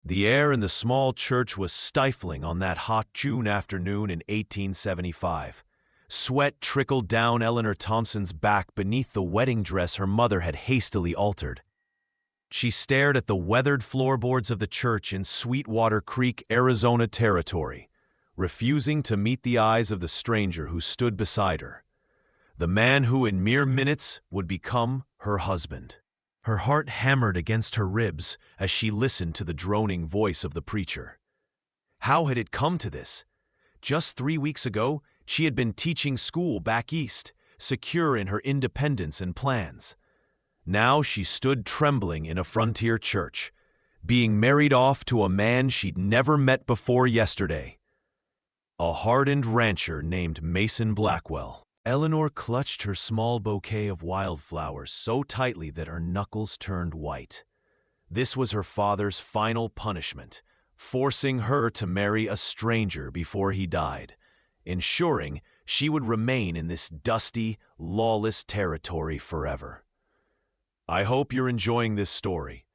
The air in the small church was stifling on that hot June afternoon in 1875. Sweat trickled down Eleanor Thompson's back beneath the wedding dress her mother had hastily altered. She stared at the weathered floorboards of the church in Sweetwater Creek, Arizona territory, refusing to meet the eyes of the stranger who stood beside her, the man who in mere minutes would become her husband. Her heart hammered against her ribs as she listened to the droning voice of the preacher. How had it come to this? Just 3 weeks ago, she had been teaching school back east, secure in her independence and plans. Now she stood trembling in a frontier church, being married off to a man she'd never met before yesterday. A hardened rancher named Mason Blackwell. Eleanor clutched her small bouquet of wildflowers so tightly that her knuckles turned white. This was her father's final punishment, forcing her to marry a stranger before he died, ensuring she would remain in this dusty, lawless territory forever. I hope you're enjoying this story.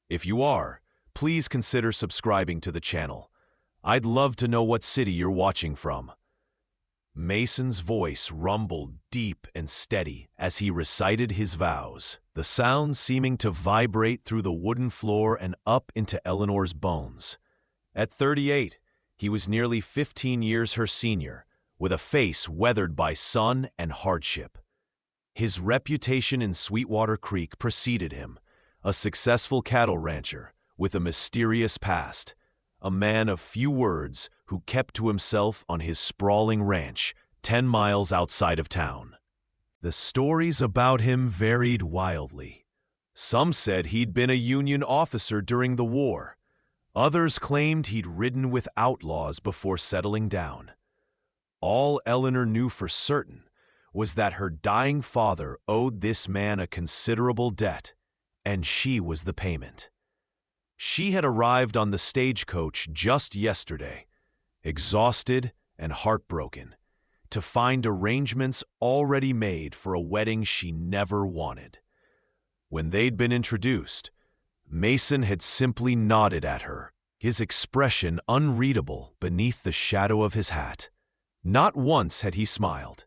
If you are, please consider subscribing to the channel. I'd love to know what city you're watching from. Mason's voice rumbled deep and steady as he recited his vows, the sound seeming to vibrate through the wooden floor and up into Eleanor's bones. At 38, he was nearly 15 years her senior, with a face weathered by sun and hardship. His reputation in Sweetwater Creek preceded him, a successful cattle rancher with a mysterious past, a man of few words who kept to himself on his sprawling ranch 10 miles outside of town. The stories about him varied wildly. Some said he'd been a Union officer during the war. Others claimed he'd ridden with outlaws before settling down. All Eleanor knew for certain was that her dying father owed this man a considerable debt, and she was the payment. She had arrived on the stagecoach just yesterday, exhausted and heartbroken, to find arrangements already made for a wedding she never wanted. When they'd been introduced, Mason had simply nodded at her, his expression unreadable beneath the shadow of his hat. Not once had he smiled.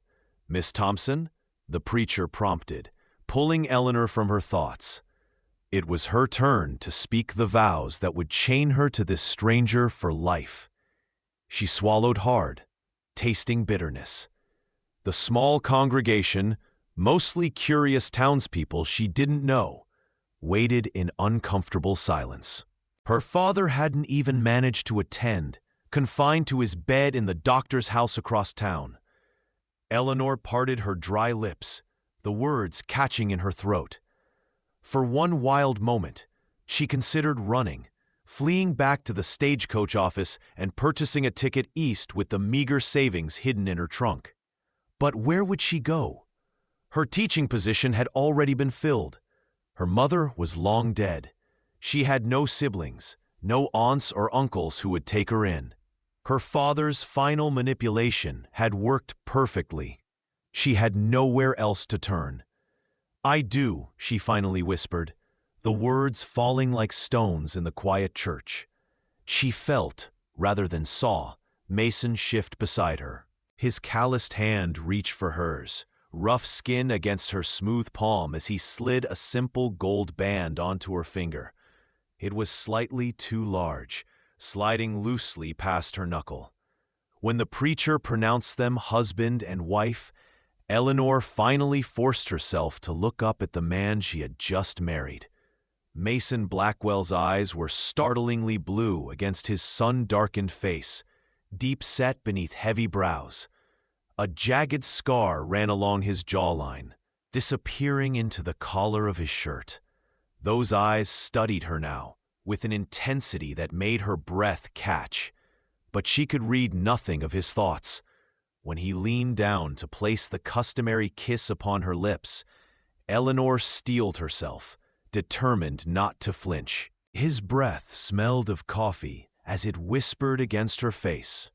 "Miss Thompson?" the preacher prompted, pulling Eleanor from her thoughts. It was her turn to speak the vows that would chain her to this stranger for life. She swallowed hard, tasting bitterness. The small congregation, mostly curious townspeople she didn't know, waited in uncomfortable silence. Her father hadn't even managed to attend, confined to his bed in the doctor's house across town. Eleanor parted her dry lips, the words catching in her throat. For one wild moment, she considered running, fleeing back to the stagecoach office and purchasing a ticket east with the meager savings hidden in her trunk. But where would she go? Her teaching position had already been filled. Her mother was long dead. She had no siblings, no aunts or uncles who would take her in. Her father's final manipulation had worked perfectly. She had nowhere else to turn. "I do," she finally whispered, the words falling like stones in the quiet church. She felt, rather than saw, Mason shift beside her. His calloused hand reached for hers, rough skin against her smooth palm as he slid a simple gold band onto her finger. It was slightly too large, sliding loosely past her knuckle. When the preacher pronounced them husband and wife, Eleanor finally forced herself to look up at the man she had just married. Mason Blackwell's eyes were startlingly blue against his sun-darkened face, deep-set beneath heavy brows. A jagged scar ran along his jawline, disappearing into the collar of his shirt. Those eyes studied her now, with an intensity that made her breath catch. But she could read nothing of his thoughts. When he leaned down to place the customary kiss upon her lips, Eleanor steeled herself, determined not to flinch. His breath smelled of coffee as it whispered against her face,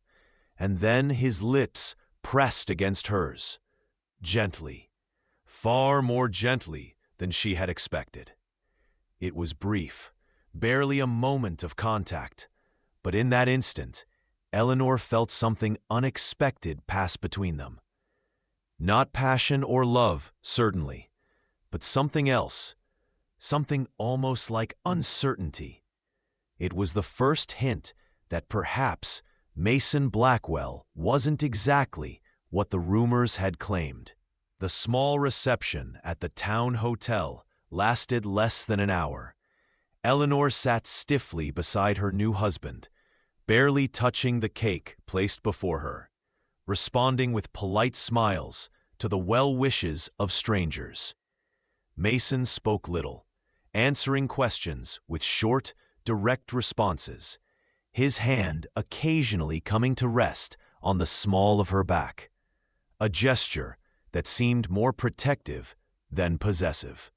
and then his lips pressed against hers, gently, far more gently than she had expected. It was brief, barely a moment of contact. But in that instant, Eleanor felt something unexpected pass between them. Not passion or love, certainly, but something else, something almost like uncertainty. It was the first hint that perhaps Mason Blackwell wasn't exactly what the rumors had claimed. The small reception at the town hotel lasted less than an hour. Eleanor sat stiffly beside her new husband, barely touching the cake placed before her, responding with polite smiles to the well wishes of strangers. Mason spoke little, answering questions with short, direct responses, his hand occasionally coming to rest on the small of her back, a gesture that seemed more protective than possessive.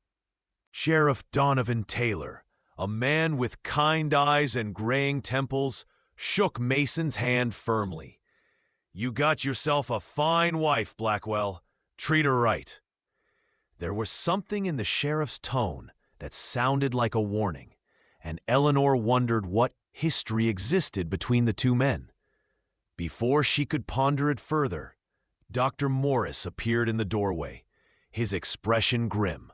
Sheriff Donovan Taylor, a man with kind eyes and graying temples, shook Mason's hand firmly. "You got yourself a fine wife, Blackwell. Treat her right." There was something in the sheriff's tone that sounded like a warning, and Eleanor wondered what history existed between the two men. Before she could ponder it further, Dr. Morris appeared in the doorway, his expression grim.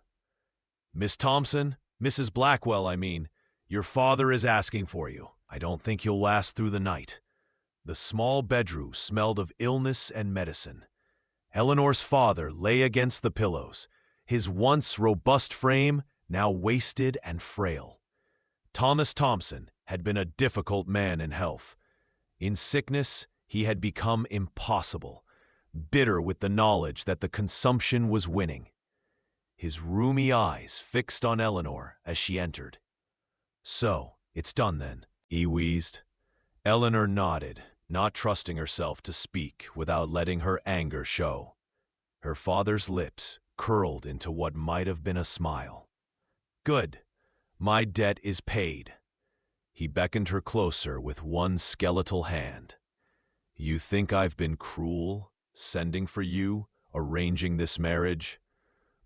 "Miss Thompson, Mrs. Blackwell, I mean, your father is asking for you. I don't think you'll last through the night." The small bedroom smelled of illness and medicine. Eleanor's father lay against the pillows, his once robust frame now wasted and frail. Thomas Thompson had been a difficult man in health. In sickness, he had become impossible, bitter with the knowledge that the consumption was winning. His rheumy eyes fixed on Eleanor as she entered. "So, it's done then," he wheezed. Eleanor nodded, not trusting herself to speak without letting her anger show. Her father's lips curled into what might have been a smile. "Good. My debt is paid." He beckoned her closer with one skeletal hand. "You think I've been cruel, sending for you, arranging this marriage?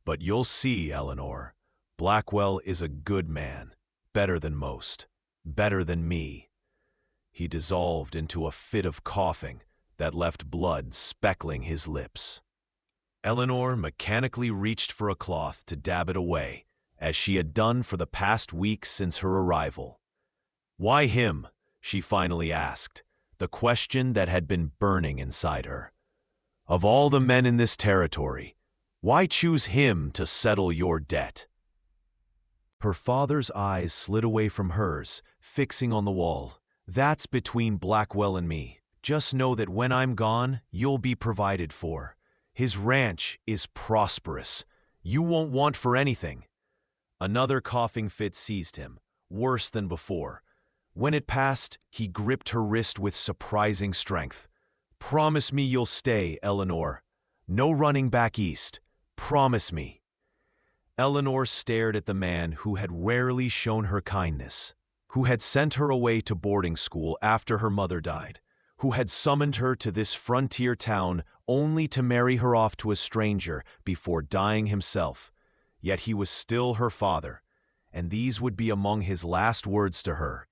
But you'll see, Eleanor, Blackwell is a good man, better than most, better than me." He dissolved into a fit of coughing that left blood speckling his lips. Eleanor mechanically reached for a cloth to dab it away, as she had done for the past week since her arrival. "Why him?" she finally asked, the question that had been burning inside her. "Of all the men in this territory, why choose him to settle your debt?" Her father's eyes slid away from hers, fixing on the wall. "That's between Blackwell and me. Just know that when I'm gone, you'll be provided for. His ranch is prosperous. You won't want for anything." Another coughing fit seized him, worse than before. When it passed, he gripped her wrist with surprising strength. "Promise me you'll stay, Eleanor. No running back east. Promise me." Eleanor stared at the man who had rarely shown her kindness, who had sent her away to boarding school after her mother died, who had summoned her to this frontier town only to marry her off to a stranger before dying himself. Yet he was still her father, and these would be among his last words to her.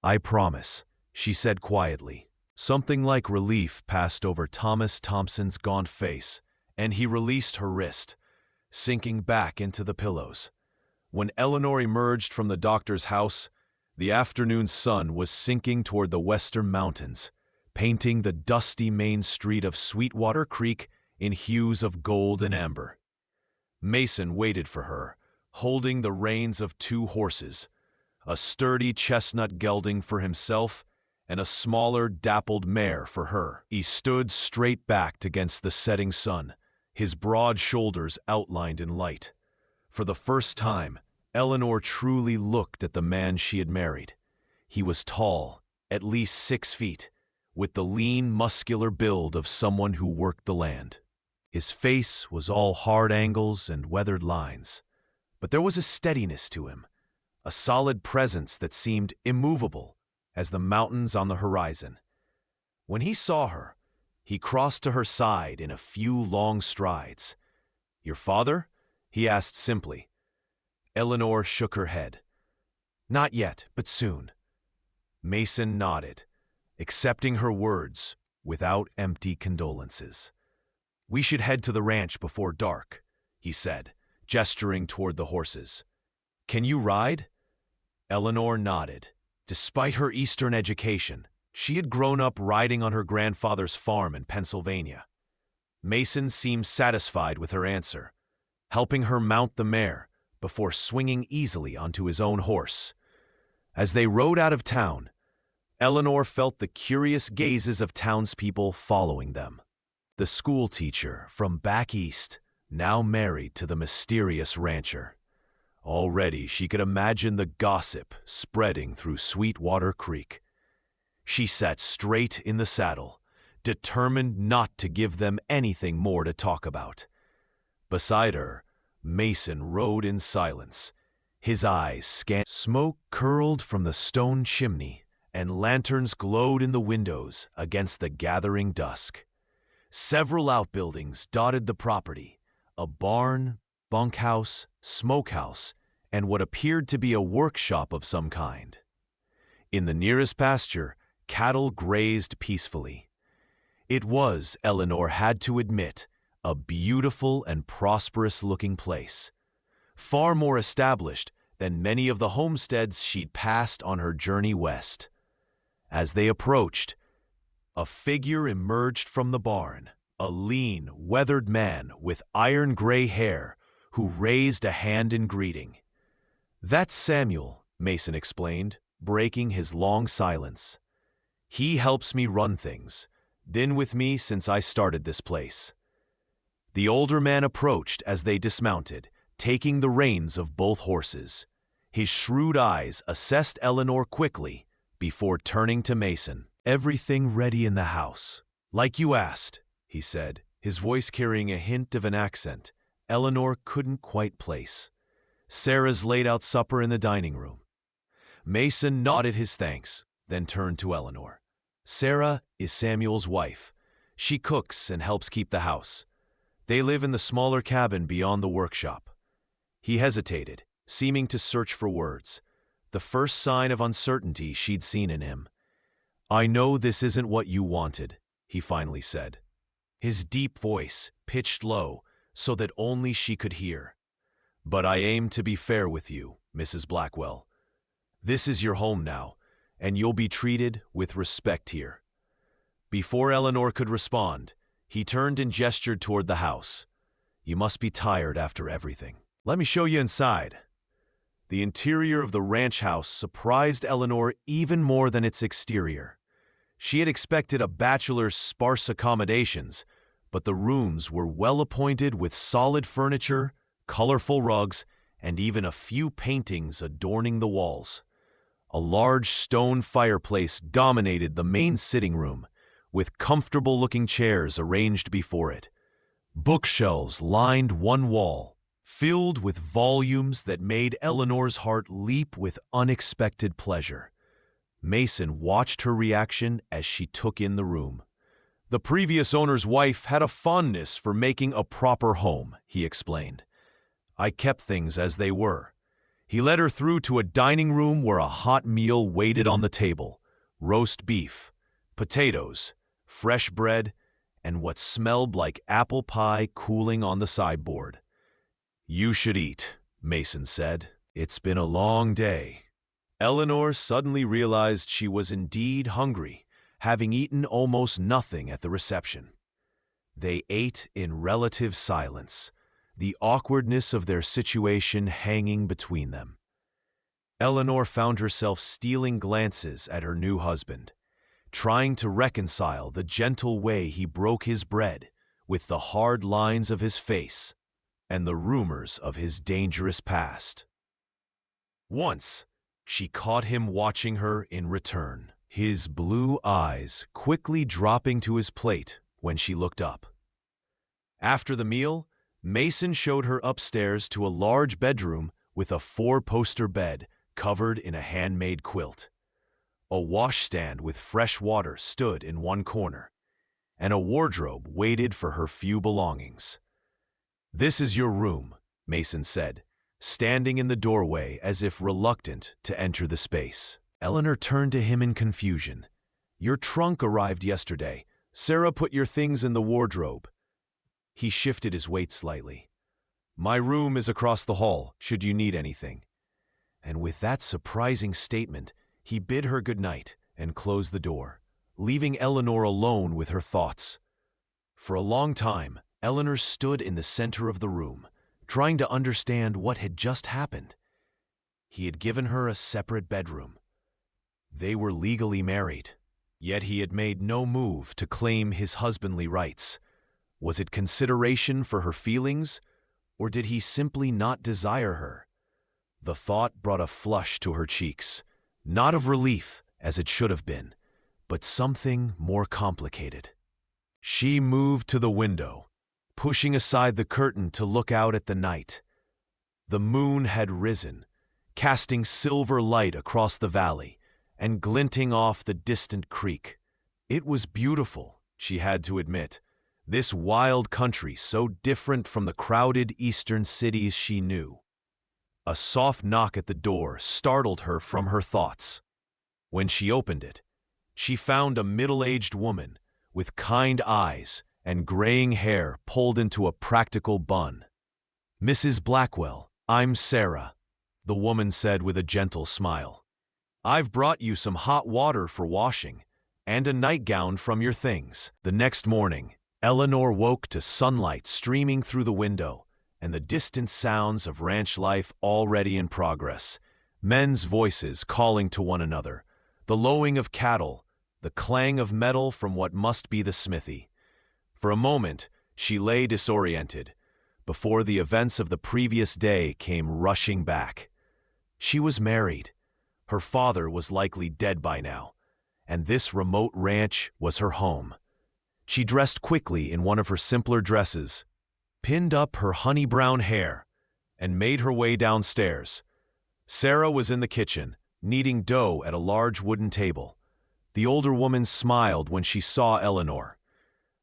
"I promise," she said quietly. Something like relief passed over Thomas Thompson's gaunt face, and he released her wrist, sinking back into the pillows. When Eleanor emerged from the doctor's house, the afternoon sun was sinking toward the western mountains, painting the dusty main street of Sweetwater Creek in hues of gold and amber. Mason waited for her, holding the reins of two horses, a sturdy chestnut gelding for himself and a smaller, dappled mare for her. He stood straight-backed against the setting sun, his broad shoulders outlined in light. For the first time, Eleanor truly looked at the man she had married. He was tall, at least 6 feet, with the lean, muscular build of someone who worked the land. His face was all hard angles and weathered lines, but there was a steadiness to him, a solid presence that seemed immovable as the mountains on the horizon. When he saw her, he crossed to her side in a few long strides. "Your father?" he asked simply. Eleanor shook her head. Not yet, but soon. Mason nodded, accepting her words without empty condolences. We should head to the ranch before dark, he said, gesturing toward the horses. Can you ride? Eleanor nodded. Despite her Eastern education, she had grown up riding on her grandfather's farm in Pennsylvania. Mason seemed satisfied with her answer, helping her mount the mare before swinging easily onto his own horse. As they rode out of town, Eleanor felt the curious gazes of townspeople following them. The school teacher from back east, now married to the mysterious rancher. Already she could imagine the gossip spreading through Sweetwater Creek. She sat straight in the saddle, determined not to give them anything more to talk about. Beside her, Mason rode in silence. His eyes scanned. Smoke curled from the stone chimney, and lanterns glowed in the windows against the gathering dusk. Several outbuildings dotted the property, a barn, bunkhouse, smokehouse, and what appeared to be a workshop of some kind. In the nearest pasture, cattle grazed peacefully. It was, Eleanor had to admit, a beautiful and prosperous-looking place, far more established than many of the homesteads she'd passed on her journey west. As they approached, a figure emerged from the barn, a lean, weathered man with iron-gray hair who raised a hand in greeting. "That's Samuel," Mason explained, breaking his long silence. "He helps me run things, been with me since I started this place." The older man approached as they dismounted, taking the reins of both horses. His shrewd eyes assessed Eleanor quickly before turning to Mason. "Everything ready in the house, like you asked," he said, his voice carrying a hint of an accent Eleanor couldn't quite place. "Sarah's laid out supper in the dining room." Mason nodded his thanks, then turned to Eleanor. "Sarah is Samuel's wife. She cooks and helps keep the house. They live in the smaller cabin beyond the workshop." He hesitated, seeming to search for words, the first sign of uncertainty she'd seen in him. "I know this isn't what you wanted," he finally said, his deep voice pitched low so that only she could hear. "But I aim to be fair with you, Mrs. Blackwell. This is your home now, and you'll be treated with respect here." Before Eleanor could respond, he turned and gestured toward the house. "You must be tired after everything. Let me show you inside." The interior of the ranch house surprised Eleanor even more than its exterior. She had expected a bachelor's sparse accommodations, but the rooms were well appointed with solid furniture, colorful rugs, and even a few paintings adorning the walls. A large stone fireplace dominated the main sitting room, with comfortable-looking chairs arranged before it. Bookshelves lined one wall, filled with volumes that made Eleanor's heart leap with unexpected pleasure. Mason watched her reaction as she took in the room. "The previous owner's wife had a fondness for making a proper home," he explained. "I kept things as they were." He led her through to a dining room where a hot meal waited on the table: roast beef, potatoes, fresh bread, and what smelled like apple pie cooling on the sideboard. "You should eat," Mason said. "It's been a long day." Eleanor suddenly realized she was indeed hungry, having eaten almost nothing at the reception. They ate in relative silence, the awkwardness of their situation hanging between them. Eleanor found herself stealing glances at her new husband, trying to reconcile the gentle way he broke his bread with the hard lines of his face and the rumors of his dangerous past. Once, she caught him watching her in return, his blue eyes quickly dropping to his plate when she looked up. After the meal, Mason showed her upstairs to a large bedroom with a 4-poster bed covered in a handmade quilt. A washstand with fresh water stood in one corner, and a wardrobe waited for her few belongings. "This is your room," Mason said, standing in the doorway as if reluctant to enter the space. Eleanor turned to him in confusion. "Your trunk arrived yesterday. Sarah put your things in the wardrobe." He shifted his weight slightly. "My room is across the hall, should you need anything." And with that surprising statement, he bid her good night and closed the door, leaving Eleanor alone with her thoughts. For a long time, Eleanor stood in the center of the room, trying to understand what had just happened. He had given her a separate bedroom. They were legally married, yet he had made no move to claim his husbandly rights. Was it consideration for her feelings, or did he simply not desire her? The thought brought a flush to her cheeks, not of relief, as it should have been, but something more complicated. She moved to the window, pushing aside the curtain to look out at the night. The moon had risen, casting silver light across the valley and glinting off the distant creek. It was beautiful, she had to admit, this wild country so different from the crowded eastern cities she knew. A soft knock at the door startled her from her thoughts. When she opened it, she found a middle-aged woman with kind eyes and graying hair pulled into a practical bun. "Mrs. Blackwell, I'm Sarah," the woman said with a gentle smile. "I've brought you some hot water for washing and a nightgown from your things." The next morning, Eleanor woke to sunlight streaming through the window and the distant sounds of ranch life already in progress. Men's voices calling to one another, the lowing of cattle, the clang of metal from what must be the smithy. For a moment, she lay disoriented, before the events of the previous day came rushing back. She was married. Her father was likely dead by now, and this remote ranch was her home. She dressed quickly in one of her simpler dresses, pinned up her honey-brown hair, and made her way downstairs. Sarah was in the kitchen, kneading dough at a large wooden table. The older woman smiled when she saw Eleanor.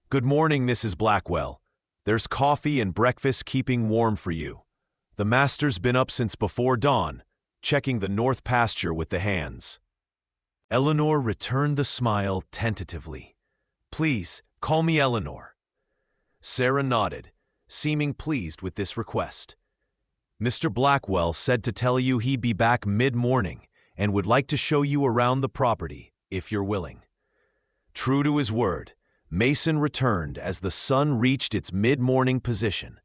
"Good morning, Mrs. Blackwell. There's coffee and breakfast keeping warm for you. The master's been up since before dawn, checking the north pasture with the hands." Eleanor returned the smile tentatively. "Please, call me Eleanor." Sarah nodded, seeming pleased with this request. "Mr. Blackwell said to tell you he'd be back mid-morning and would like to show you around the property, if you're willing." True to his word, Mason returned as the sun reached its mid-morning position.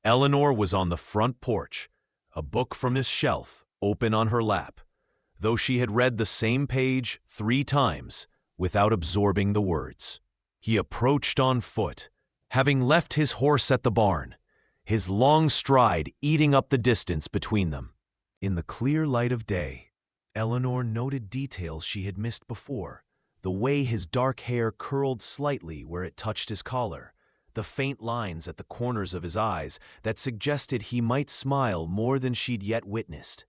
Eleanor was on the front porch, a book from his shelf open on her lap, though she had read the same page 3 times without absorbing the words. He approached on foot, having left his horse at the barn, his long stride eating up the distance between them. In the clear light of day, Eleanor noted details she had missed before, the way his dark hair curled slightly where it touched his collar, the faint lines at the corners of his eyes that suggested he might smile more than she'd yet witnessed.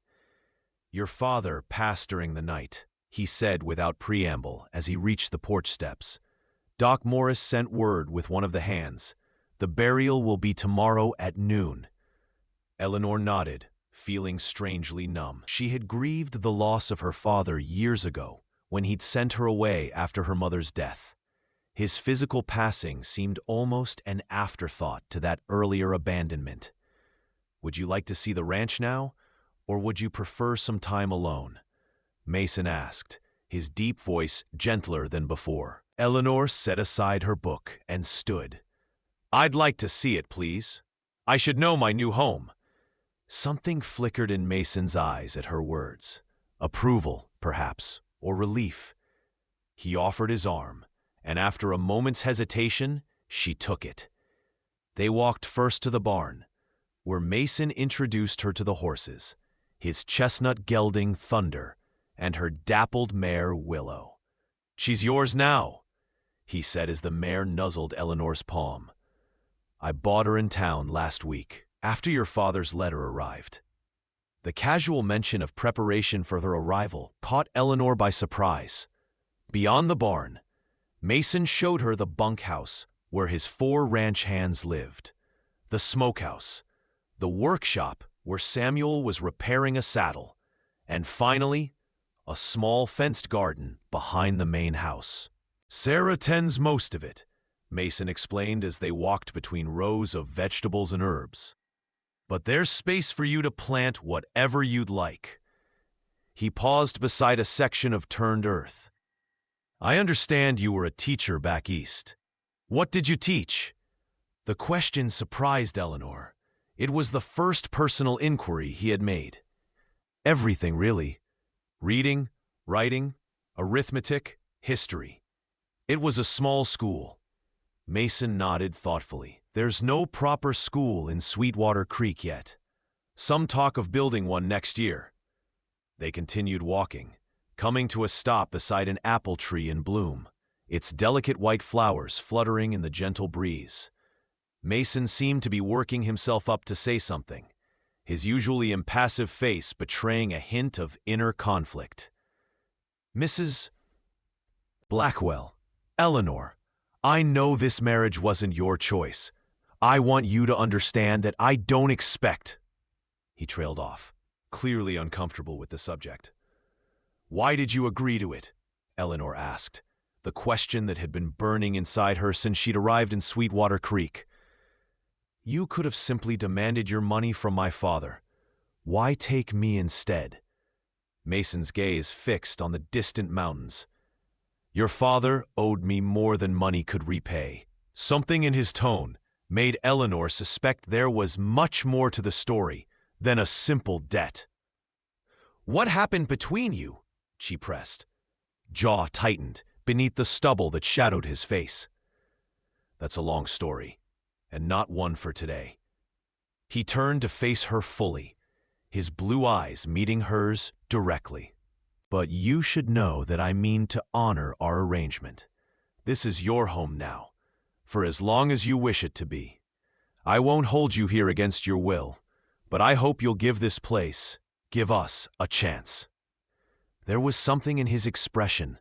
"Your father passed during the night," he said without preamble as he reached the porch steps. "Doc Morris sent word with one of the hands. The burial will be tomorrow at noon." Eleanor nodded, feeling strangely numb. She had grieved the loss of her father years ago, when he'd sent her away after her mother's death. His physical passing seemed almost an afterthought to that earlier abandonment. "Would you like to see the ranch now, or would you prefer some time alone?" Mason asked, his deep voice gentler than before. Eleanor set aside her book and stood. "I'd like to see it, please. I should know my new home." Something flickered in Mason's eyes at her words. Approval, perhaps, or relief. He offered his arm, and after a moment's hesitation, she took it. They walked first to the barn, where Mason introduced her to the horses, his chestnut gelding Thunder, and her dappled mare Willow. "She's yours now," he said as the mare nuzzled Eleanor's palm. "I bought her in town last week, after your father's letter arrived." The casual mention of preparation for their arrival caught Eleanor by surprise. Beyond the barn, Mason showed her the bunkhouse where his 4 ranch hands lived, the smokehouse, the workshop where Samuel was repairing a saddle, and finally, a small fenced garden behind the main house. Sarah tends most of it, Mason explained as they walked between rows of vegetables and herbs. But there's space for you to plant whatever you'd like. He paused beside a section of turned earth. I understand you were a teacher back east. What did you teach? The question surprised Eleanor. It was the first personal inquiry he had made. Everything, really. Reading, writing, arithmetic, history. It was a small school. Mason nodded thoughtfully. There's no proper school in Sweetwater Creek yet. Some talk of building one next year. They continued walking, coming to a stop beside an apple tree in bloom, its delicate white flowers fluttering in the gentle breeze. Mason seemed to be working himself up to say something, his usually impassive face betraying a hint of inner conflict. Mrs. Blackwell, Eleanor, I know this marriage wasn't your choice. I want you to understand that I don't expect. He trailed off, clearly uncomfortable with the subject. Why did you agree to it? Eleanor asked, the question that had been burning inside her since she'd arrived in Sweetwater Creek. You could have simply demanded your money from my father. Why take me instead? Mason's gaze fixed on the distant mountains. Your father owed me more than money could repay. Something in his tone made Eleanor suspect there was much more to the story than a simple debt. What happened between you? She pressed. Jaw tightened beneath the stubble that shadowed his face. That's a long story, and not one for today. He turned to face her fully, his blue eyes meeting hers directly. But you should know that I mean to honor our arrangement. This is your home now, for as long as you wish it to be. I won't hold you here against your will, but I hope you'll give this place, give us, a chance. There was something in his expression,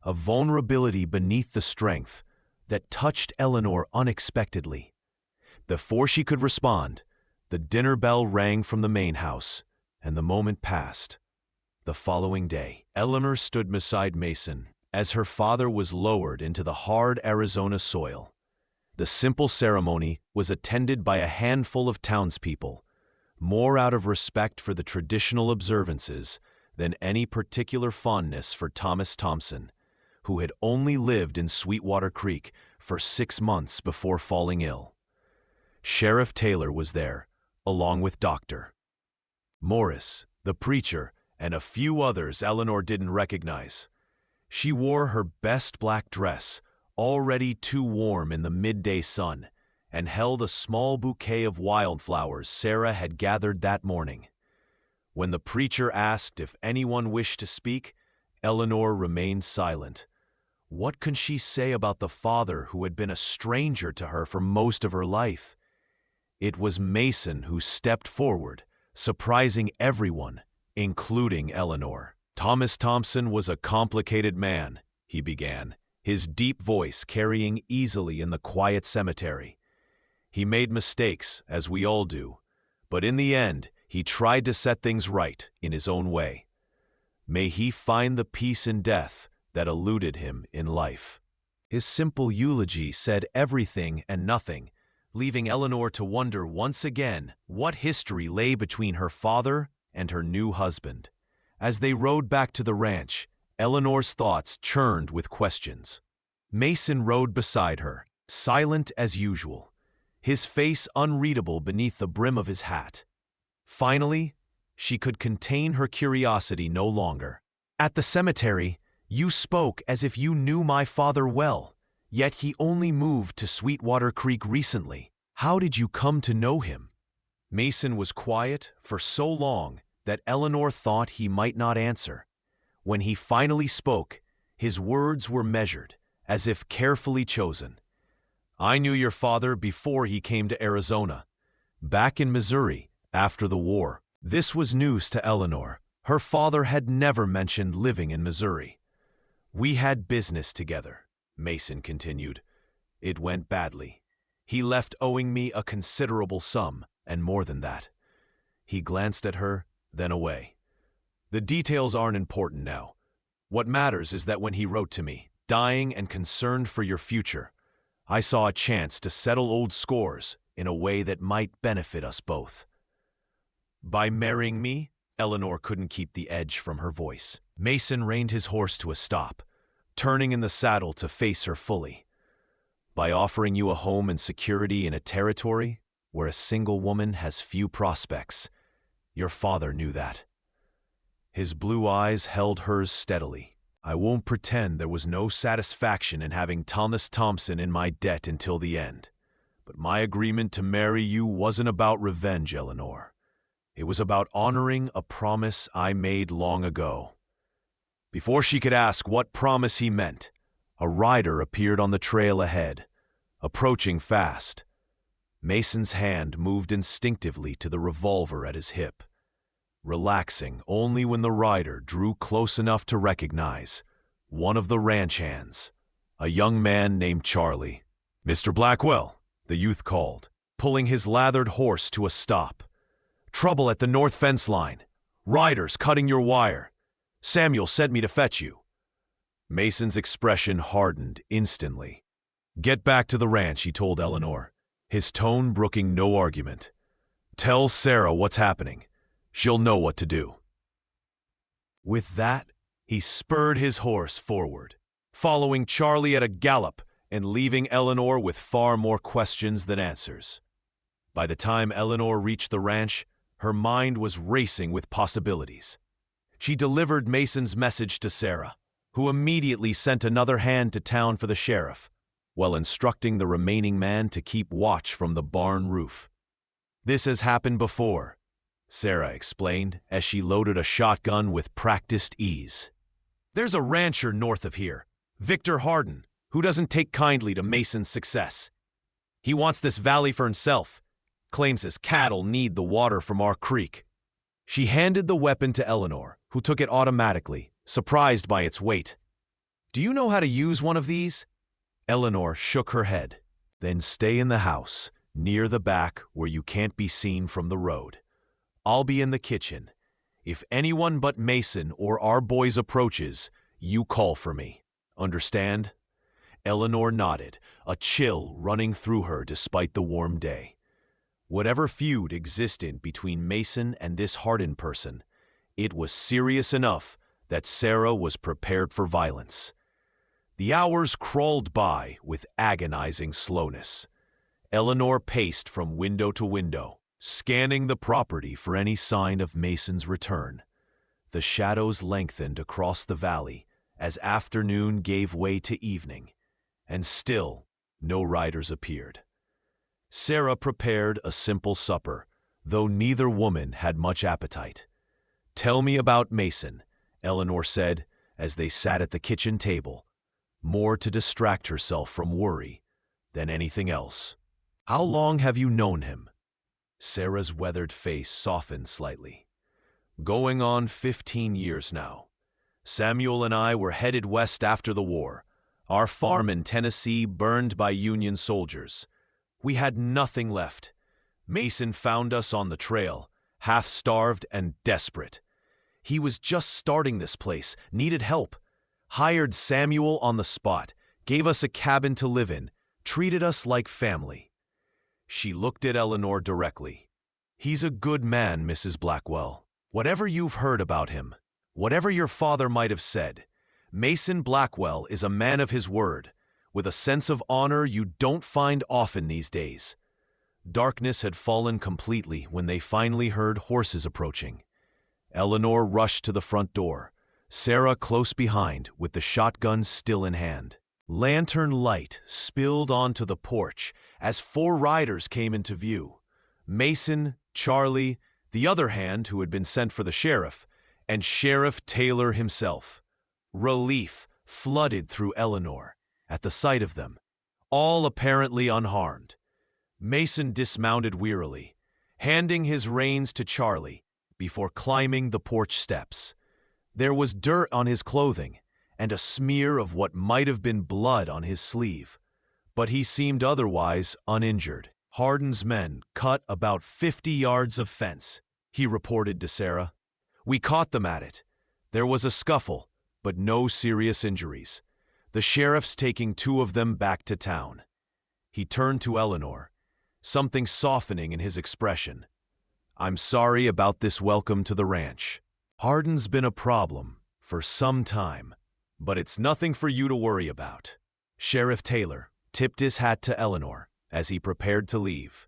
a vulnerability beneath the strength, that touched Eleanor unexpectedly. Before she could respond, the dinner bell rang from the main house, and the moment passed. The following day, Eleanor stood beside Mason as her father was lowered into the hard Arizona soil. The simple ceremony was attended by a handful of townspeople, more out of respect for the traditional observances than any particular fondness for Thomas Thompson, who had only lived in Sweetwater Creek for 6 months before falling ill. Sheriff Taylor was there, along with Dr. Morris, the preacher, and a few others Eleanor didn't recognize. She wore her best black dress, already too warm in the midday sun, and held a small bouquet of wildflowers Sarah had gathered that morning. When the preacher asked if anyone wished to speak, Eleanor remained silent. What could she say about the father who had been a stranger to her for most of her life? It was Mason who stepped forward, surprising everyone, including Eleanor. Thomas Thompson was a complicated man, he began, his deep voice carrying easily in the quiet cemetery. He made mistakes, as we all do, but in the end, he tried to set things right in his own way. May he find the peace in death that eluded him in life. His simple eulogy said everything and nothing, leaving Eleanor to wonder once again what history lay between her father and her new husband. As they rode back to the ranch, Eleanor's thoughts churned with questions. Mason rode beside her, silent as usual, his face unreadable beneath the brim of his hat. Finally, she could contain her curiosity no longer. At the cemetery, you spoke as if you knew my father well, yet he only moved to Sweetwater Creek recently. How did you come to know him? Mason was quiet for so long that Eleanor thought he might not answer. When he finally spoke, his words were measured, as if carefully chosen. I knew your father before he came to Arizona, back in Missouri, after the war. This was news to Eleanor. Her father had never mentioned living in Missouri. We had business together, Mason continued. It went badly. He left owing me a considerable sum, and more than that. He glanced at her, then away. The details aren't important now. What matters is that when he wrote to me, dying and concerned for your future, I saw a chance to settle old scores in a way that might benefit us both. By marrying me, Eleanor couldn't keep the edge from her voice. Mason reined his horse to a stop, turning in the saddle to face her fully. By offering you a home and security in a territory where a single woman has few prospects. Your father knew that. His blue eyes held hers steadily. I won't pretend there was no satisfaction in having Thomas Thompson in my debt until the end. But my agreement to marry you wasn't about revenge, Eleanor. It was about honoring a promise I made long ago. Before she could ask what promise he meant, a rider appeared on the trail ahead, approaching fast. Mason's hand moved instinctively to the revolver at his hip, relaxing only when the rider drew close enough to recognize one of the ranch hands, a young man named Charlie. "Mr. Blackwell," the youth called, pulling his lathered horse to a stop. "Trouble at the north fence line. Riders cutting your wire. Samuel sent me to fetch you." Mason's expression hardened instantly. "Get back to the ranch," he told Eleanor, his tone brooking no argument. "Tell Sarah what's happening. She'll know what to do." With that, he spurred his horse forward, following Charlie at a gallop and leaving Eleanor with far more questions than answers. By the time Eleanor reached the ranch, her mind was racing with possibilities. She delivered Mason's message to Sarah, who immediately sent another hand to town for the sheriff, while instructing the remaining man to keep watch from the barn roof. "This has happened before," Sarah explained as she loaded a shotgun with practiced ease. "There's a rancher north of here, Victor Hardin, who doesn't take kindly to Mason's success. He wants this valley for himself, claims his cattle need the water from our creek." She handed the weapon to Eleanor, who took it automatically, surprised by its weight. "Do you know how to use one of these?" Eleanor shook her head. "Then stay in the house, near the back where you can't be seen from the road. I'll be in the kitchen. If anyone but Mason or our boys approaches, you call for me. Understand?" Eleanor nodded, a chill running through her despite the warm day. Whatever feud existed between Mason and this Hardin person, it was serious enough that Sarah was prepared for violence. The hours crawled by with agonizing slowness. Eleanor paced from window to window, scanning the property for any sign of Mason's return. The shadows lengthened across the valley as afternoon gave way to evening, and still no riders appeared. Sarah prepared a simple supper, though neither woman had much appetite. "Tell me about Mason," Eleanor said as they sat at the kitchen table, more to distract herself from worry than anything else. "How long have you known him?" Sarah's weathered face softened slightly. "Going on 15 years now. Samuel and I were headed west after the war, our farm in Tennessee burned by Union soldiers. We had nothing left. Mason found us on the trail, half-starved and desperate. He was just starting this place, needed help. Hired Samuel on the spot, gave us a cabin to live in, treated us like family." She looked at Eleanor directly. "He's a good man, Mrs. Blackwell. Whatever you've heard about him, whatever your father might have said, Mason Blackwell is a man of his word, with a sense of honor you don't find often these days." Darkness had fallen completely when they finally heard horses approaching. Eleanor rushed to the front door, Sarah close behind with the shotgun still in hand. Lantern light spilled onto the porch as 4 riders came into view. Mason, Charlie, the other hand who had been sent for the sheriff, and Sheriff Taylor himself. Relief flooded through Eleanor at the sight of them, all apparently unharmed. Mason dismounted wearily, handing his reins to Charlie before climbing the porch steps. There was dirt on his clothing and a smear of what might have been blood on his sleeve, but he seemed otherwise uninjured. Hardin's men cut about 50 yards of fence, he reported to Sarah. We caught them at it. There was a scuffle, but no serious injuries. The sheriff's taking 2 of them back to town. He turned to Eleanor, something softening in his expression. I'm sorry about this welcome to the ranch. Hardin's been a problem for some time, but it's nothing for you to worry about. Sheriff Taylor tipped his hat to Eleanor as he prepared to leave.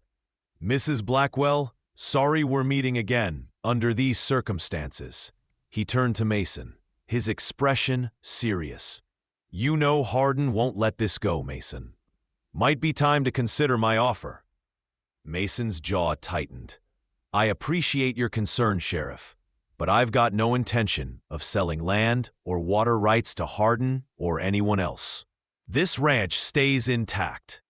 Mrs. Blackwell, sorry we're meeting again under these circumstances. He turned to Mason, his expression serious. You know Hardin won't let this go, Mason. Might be time to consider my offer. Mason's jaw tightened. I appreciate your concern, Sheriff, but I've got no intention of selling land or water rights to Hardin or anyone else. This ranch stays intact.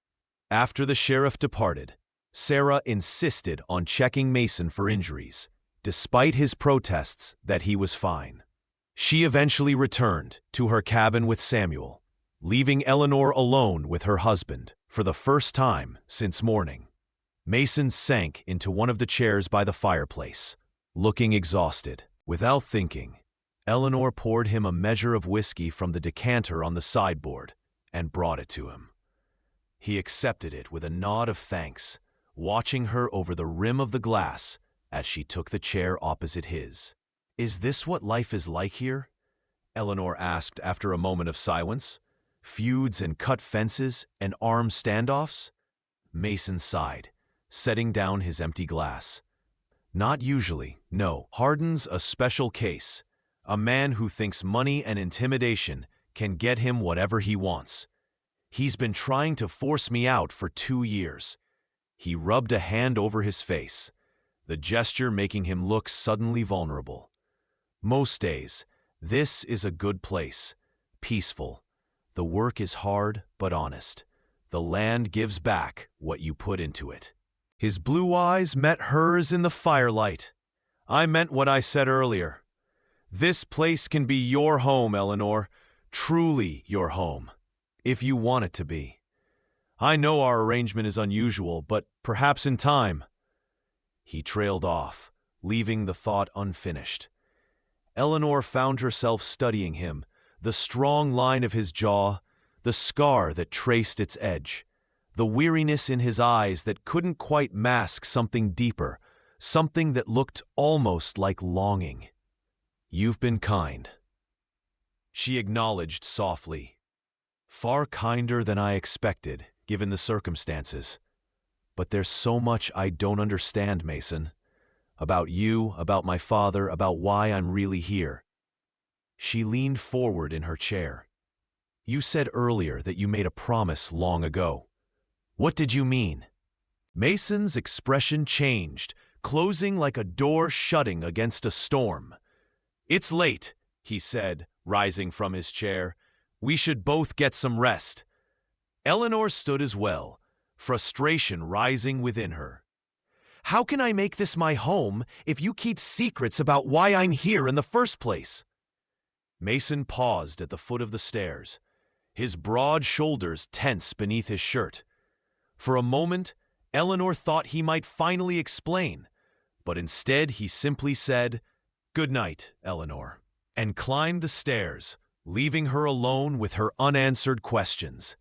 After the sheriff departed, Sarah insisted on checking Mason for injuries, despite his protests that he was fine. She eventually returned to her cabin with Samuel, leaving Eleanor alone with her husband for the first time since morning. Mason sank into one of the chairs by the fireplace, looking exhausted. Without thinking, Eleanor poured him a measure of whiskey from the decanter on the sideboard and brought it to him. He accepted it with a nod of thanks, watching her over the rim of the glass as she took the chair opposite his. Is this what life is like here? Eleanor asked after a moment of silence. Feuds and cut fences and armed standoffs? Mason sighed, setting down his empty glass. Not usually, no. Hardin's a special case. A man who thinks money and intimidation can get him whatever he wants. He's been trying to force me out for 2 years. He rubbed a hand over his face, the gesture making him look suddenly vulnerable. Most days, this is a good place, peaceful. The work is hard but honest. The land gives back what you put into it. His blue eyes met hers in the firelight. I meant what I said earlier. This place can be your home, Eleanor, truly your home, if you want it to be. I know our arrangement is unusual, but perhaps in time. He trailed off, leaving the thought unfinished. Eleanor found herself studying him, the strong line of his jaw, the scar that traced its edge, the weariness in his eyes that couldn't quite mask something deeper, something that looked almost like longing. You've been kind, she acknowledged softly. Far kinder than I expected, given the circumstances. But there's so much I don't understand, Mason. About you, about my father, about why I'm really here. She leaned forward in her chair. You said earlier that you made a promise long ago. What did you mean? Mason's expression changed, closing like a door shutting against a storm. It's late, he said, rising from his chair. We should both get some rest. Eleanor stood as well, frustration rising within her. How can I make this my home if you keep secrets about why I'm here in the first place? Mason paused at the foot of the stairs, his broad shoulders tense beneath his shirt. For a moment, Eleanor thought he might finally explain, but instead he simply said, "Good night, Eleanor," and climbed the stairs, leaving her alone with her unanswered questions.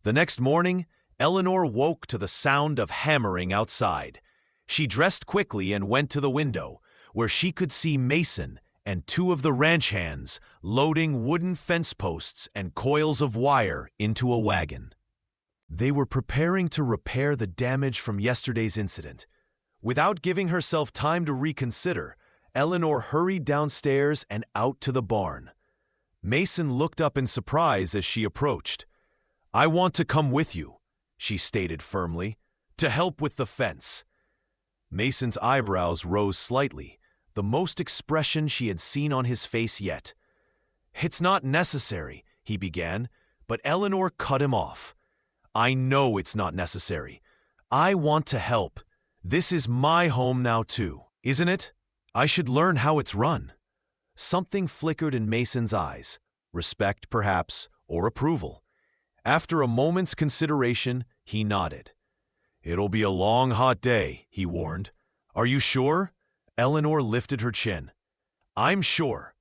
The next morning, Eleanor woke to the sound of hammering outside. She dressed quickly and went to the window, where she could see Mason and 2 of the ranch hands loading wooden fence posts and coils of wire into a wagon. They were preparing to repair the damage from yesterday's incident. Without giving herself time to reconsider, Eleanor hurried downstairs and out to the barn. Mason looked up in surprise as she approached. I want to come with you, she stated firmly, to help with the fence. Mason's eyebrows rose slightly, the most expression she had seen on his face yet. It's not necessary, he began, but Eleanor cut him off. I know it's not necessary. I want to help. This is my home now too, isn't it? I should learn how it's run. Something flickered in Mason's eyes, respect perhaps, or approval. After a moment's consideration, he nodded. It'll be a long, hot day, he warned. Are you sure? Eleanor lifted her chin. I'm sure.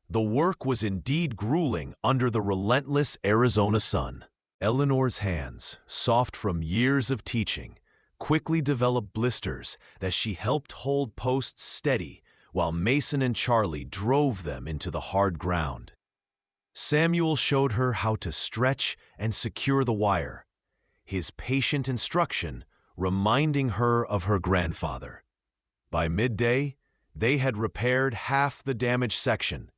The work was indeed grueling under the relentless Arizona sun. Eleanor's hands, soft from years of teaching, quickly developed blisters that she helped hold posts steady while Mason and Charlie drove them into the hard ground. Samuel showed her how to stretch and secure the wire, his patient instruction reminding her of her grandfather. By midday, they had repaired half the damaged section,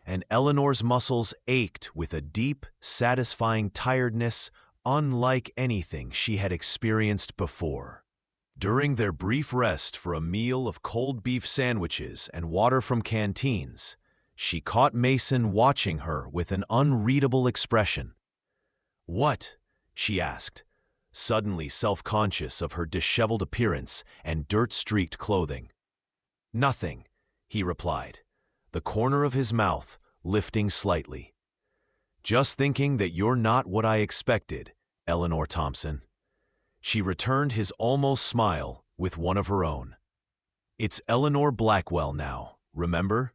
and Eleanor's muscles ached with a deep, satisfying tiredness unlike anything she had experienced before. During their brief rest for a meal of cold beef sandwiches and water from canteens, she caught Mason watching her with an unreadable expression. "What?" she asked, suddenly self-conscious of her disheveled appearance and dirt-streaked clothing. "Nothing," he replied, the corner of his mouth lifting slightly. "Just thinking that you're not what I expected, Eleanor Thompson." She returned his almost smile with one of her own. "It's Eleanor Blackwell now, remember?"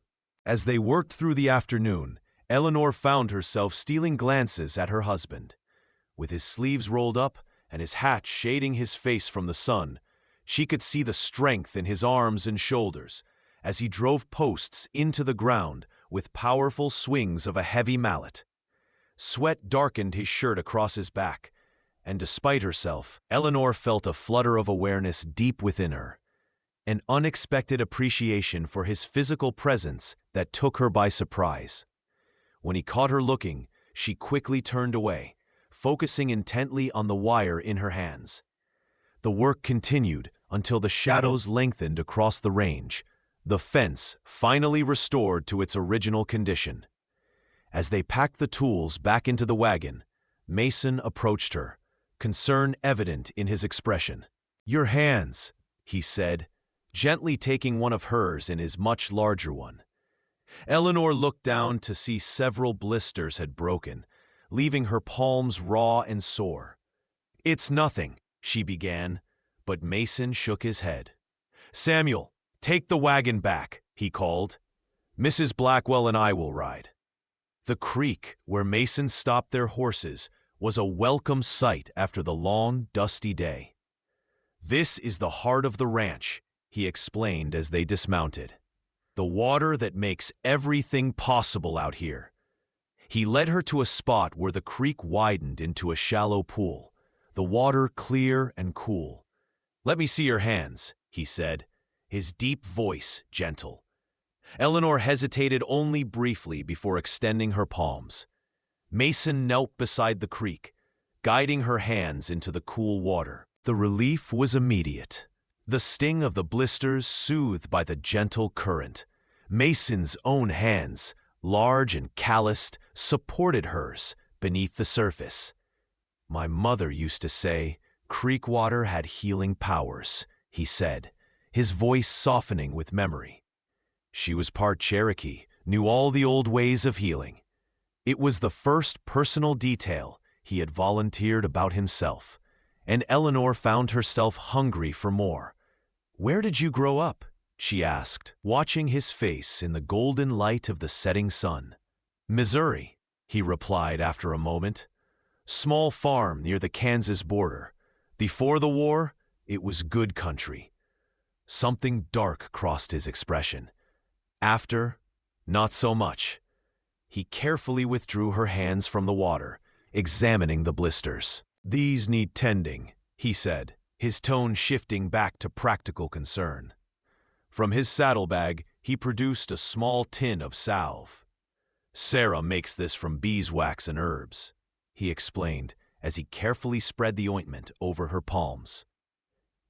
As they worked through the afternoon, Eleanor found herself stealing glances at her husband. With his sleeves rolled up and his hat shading his face from the sun, she could see the strength in his arms and shoulders as he drove posts into the ground with powerful swings of a heavy mallet. Sweat darkened his shirt across his back, and despite herself, Eleanor felt a flutter of awareness deep within her, an unexpected appreciation for his physical presence that took her by surprise. When he caught her looking, she quickly turned away, focusing intently on the wire in her hands. The work continued until the shadows lengthened across the range, the fence finally restored to its original condition. As they packed the tools back into the wagon, Mason approached her, concern evident in his expression. "Your hands," he said, gently taking one of hers in his much larger one. Eleanor looked down to see several blisters had broken, leaving her palms raw and sore. "It's nothing," she began, but Mason shook his head. "Samuel, take the wagon back," he called. "Mrs. Blackwell and I will ride." The creek where Mason stopped their horses was a welcome sight after the long, dusty day. "This is the heart of the ranch," he explained as they dismounted. "The water that makes everything possible out here." He led her to a spot where the creek widened into a shallow pool, the water clear and cool. "Let me see your hands," he said, his deep voice gentle. Eleanor hesitated only briefly before extending her palms. Mason knelt beside the creek, guiding her hands into the cool water. The relief was immediate, the sting of the blisters soothed by the gentle current. Mason's own hands, large and calloused, supported hers beneath the surface. "My mother used to say creek water had healing powers," he said, his voice softening with memory. She was part Cherokee, knew all the old ways of healing. It was the first personal detail he had volunteered about himself, and Eleanor found herself hungry for more. "Where did you grow up?" she asked, watching his face in the golden light of the setting sun. "Missouri," he replied after a moment. "Small farm near the Kansas border. Before the war, it was good country." Something dark crossed his expression. After, not so much. He carefully withdrew her hands from the water, examining the blisters. "These need tending," he said, his tone shifting back to practical concern. From his saddlebag, he produced a small tin of salve. "Sarah makes this from beeswax and herbs," he explained as he carefully spread the ointment over her palms.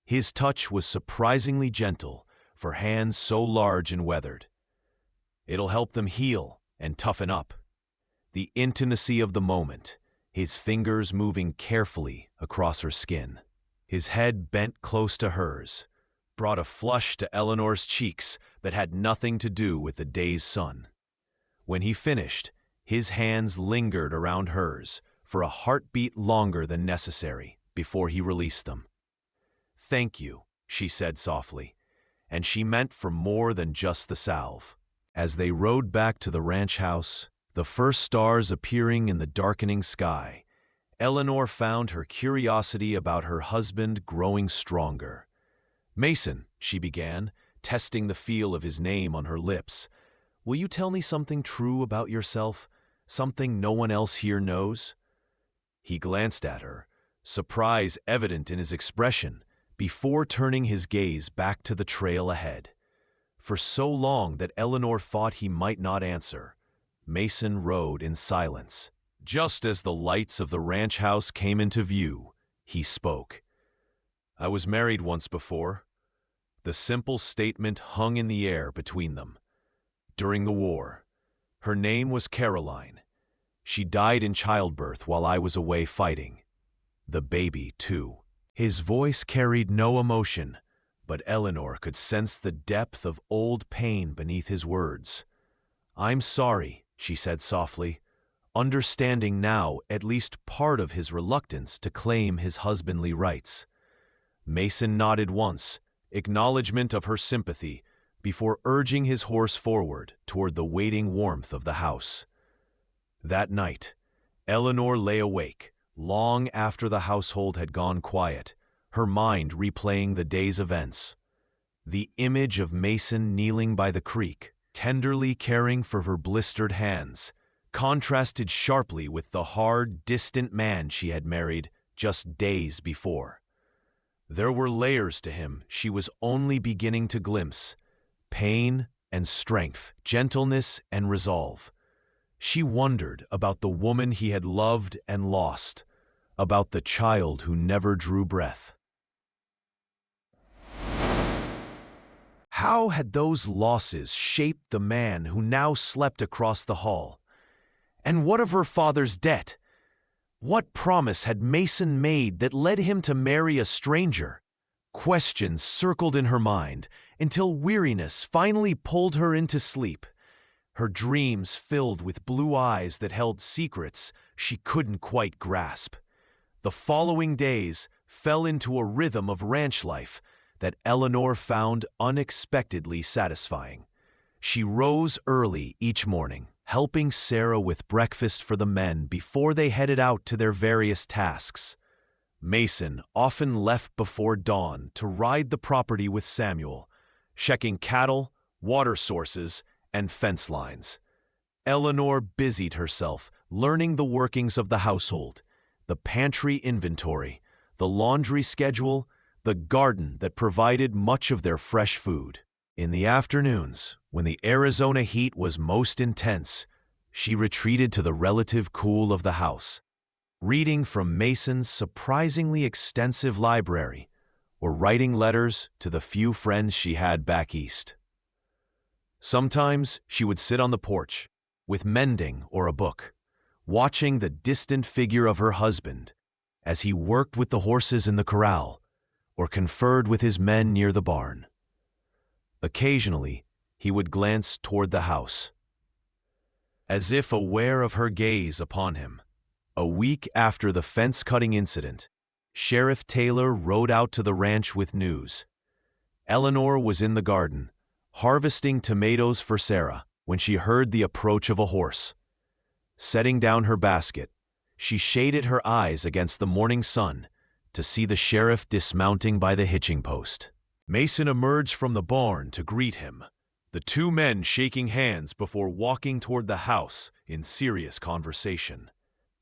His touch was surprisingly gentle for hands so large and weathered. "It'll help them heal and toughen up." The intimacy of the moment, his fingers moving carefully across her skin, his head bent close to hers, brought a flush to Eleanor's cheeks that had nothing to do with the day's sun. When he finished, his hands lingered around hers for a heartbeat longer than necessary before he released them. "Thank you," she said softly, and she meant for more than just the salve. As they rode back to the ranch house, the first stars appearing in the darkening sky, Eleanor found her curiosity about her husband growing stronger. "Mason," she began, testing the feel of his name on her lips, "will you tell me something true about yourself? Something no one else here knows?" He glanced at her, surprise evident in his expression, before turning his gaze back to the trail ahead. For so long that Eleanor thought he might not answer, Mason rode in silence. Just as the lights of the ranch house came into view, he spoke. "I was married once before." The simple statement hung in the air between them. "During the war. Her name was Caroline. She died in childbirth while I was away fighting. The baby, too." His voice carried no emotion, but Eleanor could sense the depth of old pain beneath his words. "I'm sorry," she said softly, understanding now at least part of his reluctance to claim his husbandly rights. Mason nodded once, acknowledgement of her sympathy, before urging his horse forward toward the waiting warmth of the house. That night, Eleanor lay awake, long after the household had gone quiet, her mind replaying the day's events. The image of Mason kneeling by the creek, tenderly caring for her blistered hands, contrasted sharply with the hard, distant man she had married just days before. There were layers to him she was only beginning to glimpse: pain and strength, gentleness and resolve. She wondered about the woman he had loved and lost, about the child who never drew breath. How had those losses shaped the man who now slept across the hall? And what of her father's debt? What promise had Mason made that led him to marry a stranger? Questions circled in her mind until weariness finally pulled her into sleep, her dreams filled with blue eyes that held secrets she couldn't quite grasp. The following days fell into a rhythm of ranch life that Eleanor found unexpectedly satisfying. She rose early each morning, helping Sarah with breakfast for the men before they headed out to their various tasks. Mason often left before dawn to ride the property with Samuel, checking cattle, water sources, and fence lines. Eleanor busied herself learning the workings of the household, the pantry inventory, the laundry schedule, the garden that provided much of their fresh food. In the afternoons, when the Arizona heat was most intense, she retreated to the relative cool of the house, reading from Mason's surprisingly extensive library or writing letters to the few friends she had back east. Sometimes she would sit on the porch, with mending or a book, watching the distant figure of her husband as he worked with the horses in the corral or conferred with his men near the barn. Occasionally, he would glance toward the house, as if aware of her gaze upon him. A week after the fence-cutting incident, Sheriff Taylor rode out to the ranch with news. Eleanor was in the garden, harvesting tomatoes for Sarah, when she heard the approach of a horse. Setting down her basket, she shaded her eyes against the morning sun to see the sheriff dismounting by the hitching post. Mason emerged from the barn to greet him, the two men shaking hands before walking toward the house in serious conversation.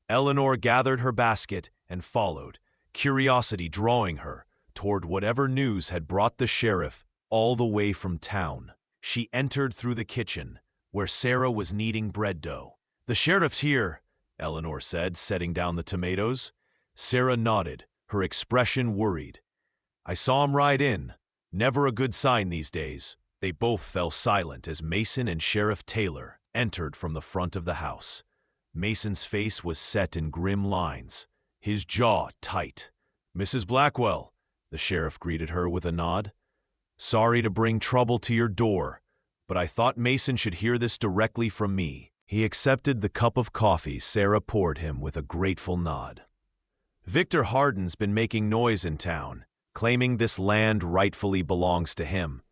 Eleanor gathered her basket and followed, curiosity drawing her toward whatever news had brought the sheriff all the way from town. She entered through the kitchen, where Sarah was kneading bread dough. "The sheriff's here," Eleanor said, setting down the tomatoes. Sarah nodded, her expression worried. "I saw him ride in. Never a good sign these days." They both fell silent as Mason and Sheriff Taylor entered from the front of the house. Mason's face was set in grim lines, his jaw tight. "Mrs. Blackwell," the sheriff greeted her with a nod. "Sorry to bring trouble to your door, but I thought Mason should hear this directly from me." He accepted the cup of coffee Sarah poured him with a grateful nod. "Victor Hardin's been making noise in town, claiming this land rightfully belongs to him.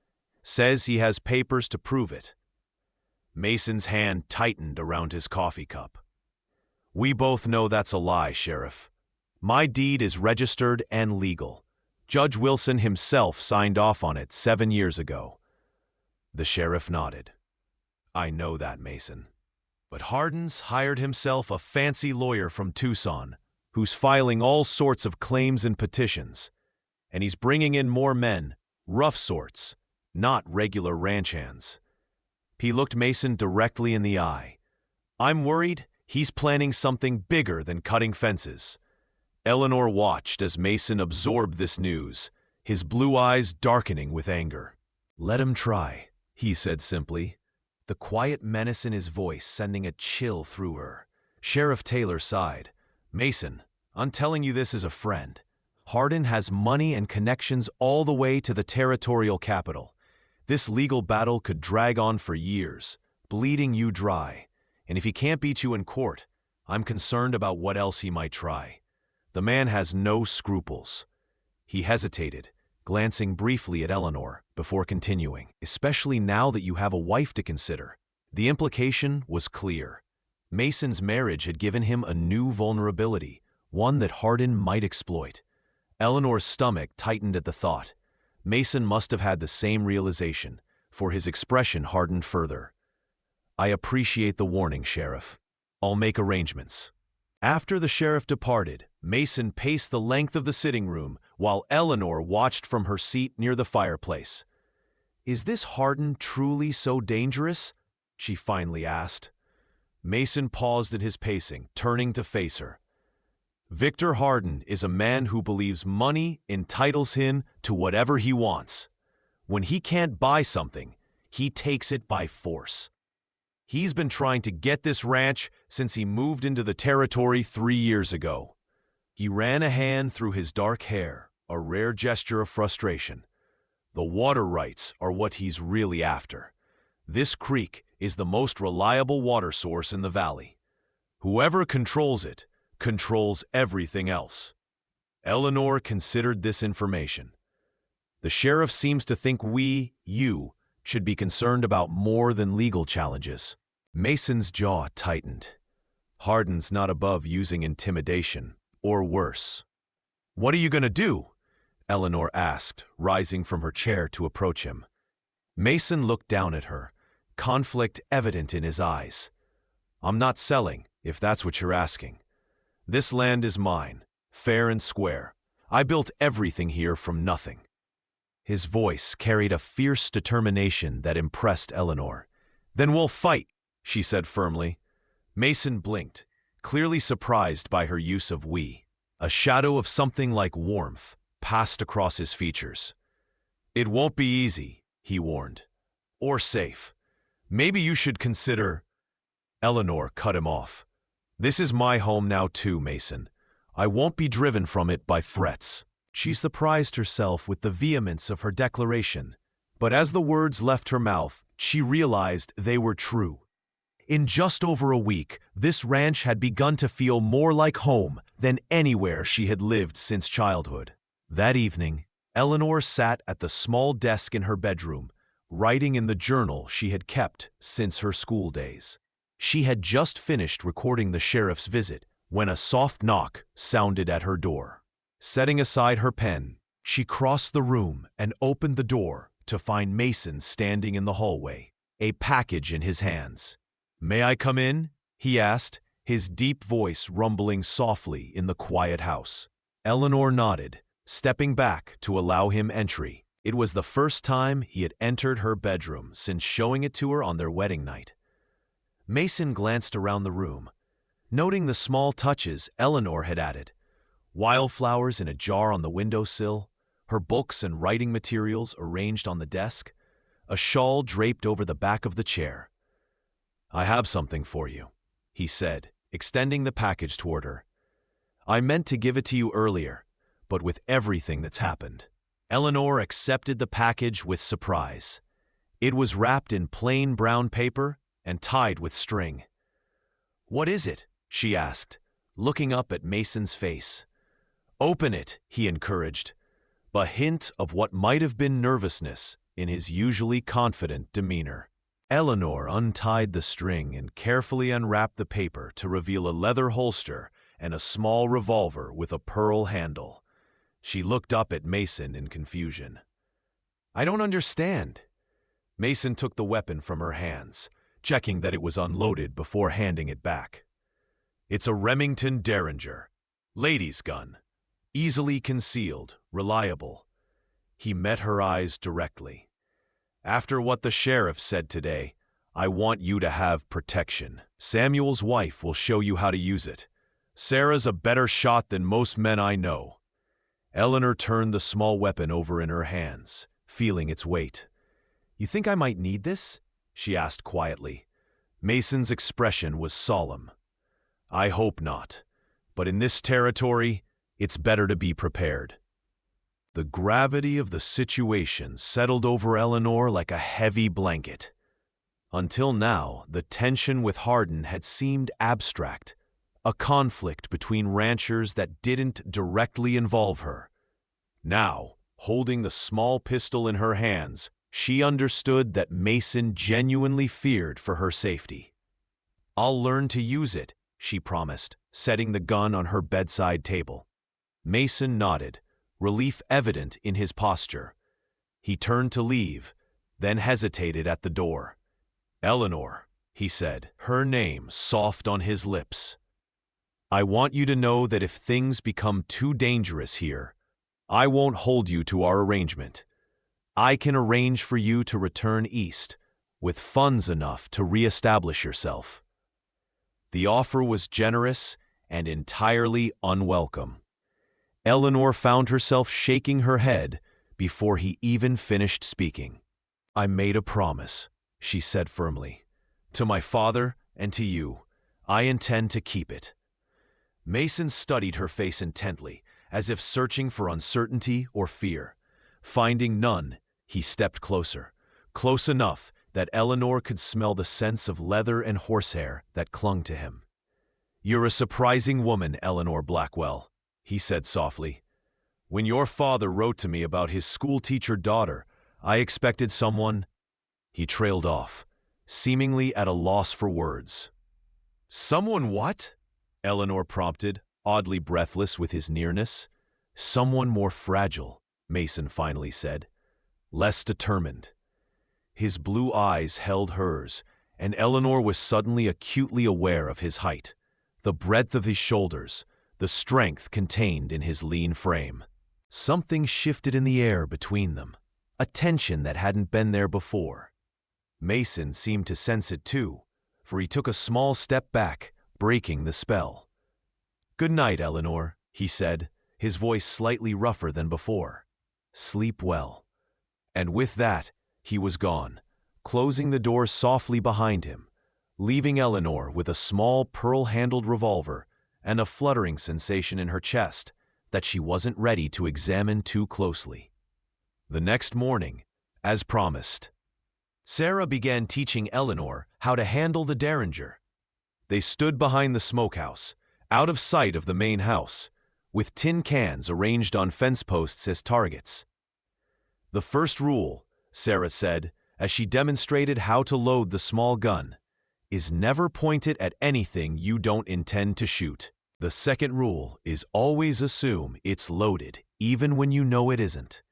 Says he has papers to prove it. Mason's hand tightened around his coffee cup. We both know that's a lie, Sheriff. My deed is registered and legal. Judge Wilson himself signed off on it 7 years ago. The sheriff nodded. I know that, Mason. But Hardin's hired himself a fancy lawyer from Tucson, who's filing all sorts of claims and petitions. And he's bringing in more men, rough sorts, not regular ranch hands. He looked Mason directly in the eye. I'm worried he's planning something bigger than cutting fences. Eleanor watched as Mason absorbed this news, his blue eyes darkening with anger. Let him try, he said simply, the quiet menace in his voice sending a chill through her. Sheriff Taylor sighed. Mason, I'm telling you this as a friend. Hardin has money and connections all the way to the territorial capital. This legal battle could drag on for years, bleeding you dry. And if he can't beat you in court, I'm concerned about what else he might try. The man has no scruples. He hesitated, glancing briefly at Eleanor before continuing, especially now that you have a wife to consider. The implication was clear. Mason's marriage had given him a new vulnerability, one that Hardin might exploit. Eleanor's stomach tightened at the thought. Mason must have had the same realization, for his expression hardened further. I appreciate the warning, Sheriff. I'll make arrangements. After the sheriff departed, Mason paced the length of the sitting room while Eleanor watched from her seat near the fireplace. Is this Hardin truly so dangerous? She finally asked. Mason paused in his pacing, turning to face her. Victor Hardin is a man who believes money entitles him to whatever he wants. When he can't buy something, he takes it by force. He's been trying to get this ranch since he moved into the territory 3 years ago. He ran a hand through his dark hair, a rare gesture of frustration. The water rights are what he's really after. This creek is the most reliable water source in the valley. Whoever controls it controls everything else. Eleanor considered this information. The sheriff seems to think you, should be concerned about more than legal challenges. Mason's jaw tightened. Hardin's not above using intimidation, or worse. What are you going to do? Eleanor asked, rising from her chair to approach him. Mason looked down at her, conflict evident in his eyes. I'm not selling, if that's what you're asking. This land is mine, fair and square. I built everything here from nothing. His voice carried a fierce determination that impressed Eleanor. Then we'll fight, she said firmly. Mason blinked, clearly surprised by her use of we. A shadow of something like warmth passed across his features. It won't be easy, he warned. Or safe. Maybe you should consider... Eleanor cut him off. This is my home now too, Mason. I won't be driven from it by threats. She surprised herself with the vehemence of her declaration, but as the words left her mouth, she realized they were true. In just over a week, this ranch had begun to feel more like home than anywhere she had lived since childhood. That evening, Eleanor sat at the small desk in her bedroom, writing in the journal she had kept since her school days. She had just finished recording the sheriff's visit when a soft knock sounded at her door. Setting aside her pen, she crossed the room and opened the door to find Mason standing in the hallway, a package in his hands. May I come in? He asked, his deep voice rumbling softly in the quiet house. Eleanor nodded, stepping back to allow him entry. It was the first time he had entered her bedroom since showing it to her on their wedding night. Mason glanced around the room, noting the small touches Eleanor had added. Wildflowers in a jar on the windowsill, her books and writing materials arranged on the desk, a shawl draped over the back of the chair. I have something for you, he said, extending the package toward her. I meant to give it to you earlier, but with everything that's happened. Eleanor accepted the package with surprise. It was wrapped in plain brown paper and tied with string. What is it? She asked, looking up at Mason's face. Open it, he encouraged. A hint of what might have been nervousness in his usually confident demeanor. Eleanor untied the string and carefully unwrapped the paper to reveal a leather holster and a small revolver with a pearl handle. She looked up at Mason in confusion. "I don't understand." Mason took the weapon from her hands, checking that it was unloaded before handing it back. "It's a Remington Derringer. Ladies' gun. Easily concealed, reliable." He met her eyes directly. "After what the sheriff said today, I want you to have protection. Samuel's wife will show you how to use it. Sarah's a better shot than most men I know." Eleanor turned the small weapon over in her hands, feeling its weight. "You think I might need this?" she asked quietly. Mason's expression was solemn. "I hope not, but in this territory, it's better to be prepared." The gravity of the situation settled over Eleanor like a heavy blanket. Until now, the tension with Hardin had seemed abstract, a conflict between ranchers that didn't directly involve her. Now, holding the small pistol in her hands, she understood that Mason genuinely feared for her safety. "I'll learn to use it," she promised, setting the gun on her bedside table. Mason nodded, relief evident in his posture. He turned to leave, then hesitated at the door. "Eleanor," he said, her name soft on his lips. "I want you to know that if things become too dangerous here, I won't hold you to our arrangement. I can arrange for you to return east, with funds enough to reestablish yourself." The offer was generous and entirely unwelcome. Eleanor found herself shaking her head before he even finished speaking. "I made a promise," she said firmly. "To my father and to you. I intend to keep it." Mason studied her face intently, as if searching for uncertainty or fear. Finding none, he stepped closer, close enough that Eleanor could smell the scents of leather and horsehair that clung to him. "You're a surprising woman, Eleanor Blackwell," he said softly. "When your father wrote to me about his schoolteacher daughter, I expected someone—" He trailed off, seemingly at a loss for words. "Someone what?" Eleanor prompted, oddly breathless with his nearness. "Someone more fragile," Mason finally said. "Less determined." His blue eyes held hers, and Eleanor was suddenly acutely aware of his height, the breadth of his shoulders, the strength contained in his lean frame. Something shifted in the air between them, a tension that hadn't been there before. Mason seemed to sense it too, for he took a small step back, breaking the spell. "Good night, Eleanor," he said, his voice slightly rougher than before. "Sleep well." And with that, he was gone, closing the door softly behind him, leaving Eleanor with a small pearl-handled revolver and a fluttering sensation in her chest that she wasn't ready to examine too closely. The next morning, as promised, Sarah began teaching Eleanor how to handle the Derringer. They stood behind the smokehouse, out of sight of the main house, with tin cans arranged on fence posts as targets. "The first rule," Sarah said, as she demonstrated how to load the small gun, "is never point it at anything you don't intend to shoot. The second rule is always assume it's loaded, even when you know it isn't."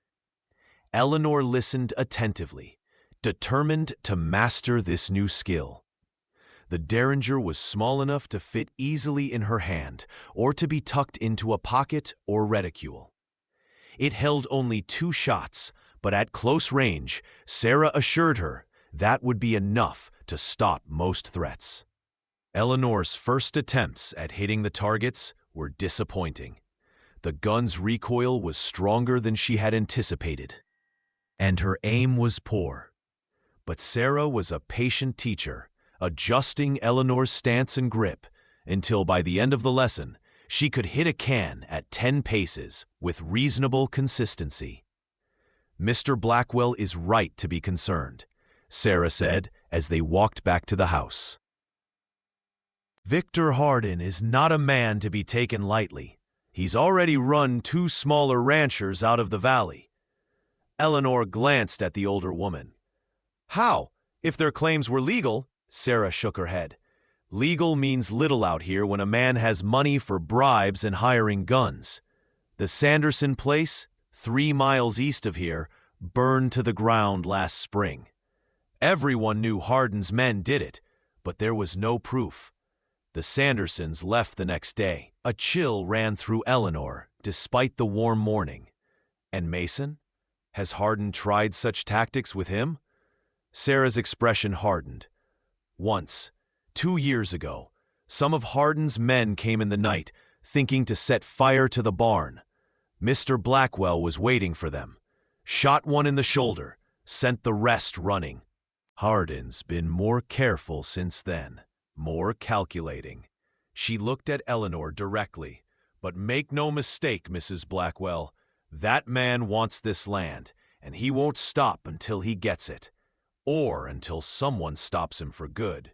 Eleanor listened attentively, determined to master this new skill. The Derringer was small enough to fit easily in her hand or to be tucked into a pocket or reticule. It held only 2 shots, but at close range, Sarah assured her that would be enough to stop most threats. Eleanor's first attempts at hitting the targets were disappointing. The gun's recoil was stronger than she had anticipated, and her aim was poor. But Sarah was a patient teacher, adjusting Eleanor's stance and grip until by the end of the lesson, she could hit a can at 10 paces with reasonable consistency. "Mr. Blackwell is right to be concerned," Sarah said as they walked back to the house. "Victor Hardin is not a man to be taken lightly. He's already run 2 smaller ranchers out of the valley. Eleanor glanced at the older woman. How? If their claims were legal? Sarah shook her head. Legal means little out here when a man has money for bribes and hiring guns. The Sanderson place, 3 miles east of here, burned to the ground last spring. Everyone knew Hardin's men did it, but there was no proof. The Sandersons left the next day. A chill ran through Eleanor, despite the warm morning. And Mason? Has Hardin tried such tactics with him? Sarah's expression hardened. Once, 2 years ago, some of Hardin's men came in the night, thinking to set fire to the barn. Mr. Blackwell was waiting for them. Shot one in the shoulder, sent the rest running. Hardin's been more careful since then, more calculating. She looked at Eleanor directly. But make no mistake, Mrs. Blackwell, that man wants this land, and he won't stop until he gets it, or until someone stops him for good.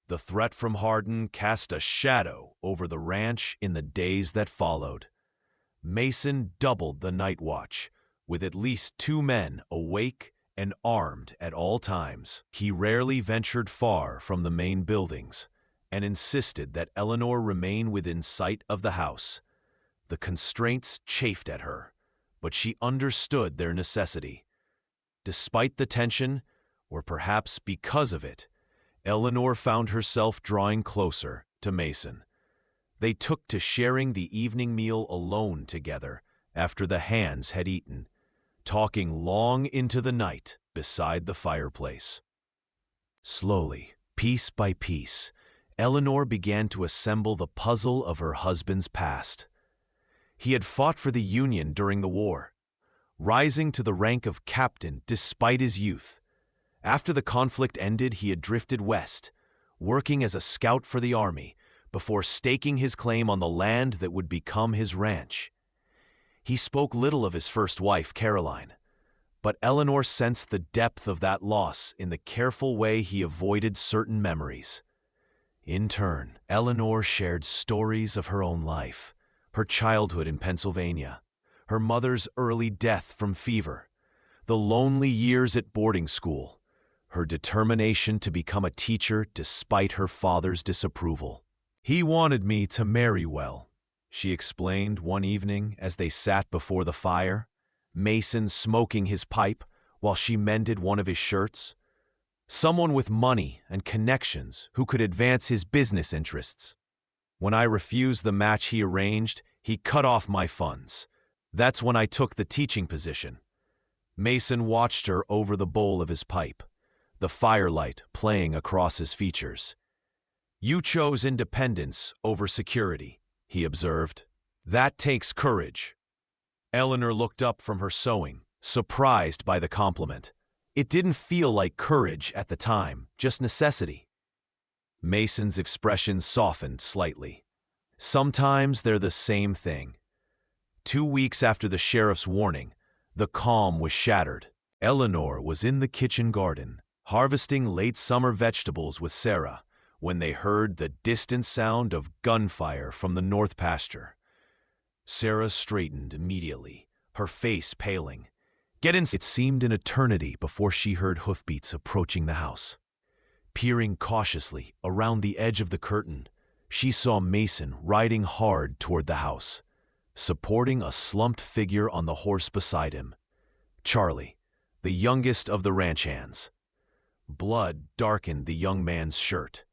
The threat from Hardin cast a shadow over the ranch in the days that followed. Mason doubled the night watch, with at least 2 men awake and armed at all times. He rarely ventured far from the main buildings, and insisted that Eleanor remain within sight of the house. The constraints chafed at her, but she understood their necessity. Despite the tension, or perhaps because of it, Eleanor found herself drawing closer to Mason. They took to sharing the evening meal alone together after the hands had eaten, talking long into the night beside the fireplace. Slowly, piece by piece, Eleanor began to assemble the puzzle of her husband's past. He had fought for the Union during the war, rising to the rank of captain despite his youth. After the conflict ended, he had drifted west, working as a scout for the army, before staking his claim on the land that would become his ranch. He spoke little of his first wife, Caroline, but Eleanor sensed the depth of that loss in the careful way he avoided certain memories. In turn, Eleanor shared stories of her own life, her childhood in Pennsylvania, her mother's early death from fever, the lonely years at boarding school, her determination to become a teacher despite her father's disapproval. He wanted me to marry well, she explained one evening as they sat before the fire, Mason smoking his pipe while she mended one of his shirts. Someone with money and connections who could advance his business interests. When I refused the match he arranged, he cut off my funds. That's when I took the teaching position. Mason watched her over the bowl of his pipe, the firelight playing across his features. You chose independence over security, he observed. That takes courage. Eleanor looked up from her sewing, surprised by the compliment. It didn't feel like courage at the time, just necessity. Mason's expression softened slightly. Sometimes they're the same thing. 2 weeks after the sheriff's warning, the calm was shattered. Eleanor was in the kitchen garden, harvesting late summer vegetables with Sarah, when they heard the distant sound of gunfire from the north pasture. Sarah straightened immediately, her face paling. It seemed an eternity before she heard hoofbeats approaching the house. Peering cautiously around the edge of the curtain, she saw Mason riding hard toward the house, supporting a slumped figure on the horse beside him. Charlie, the youngest of the ranch hands. Blood darkened the young man's shirt.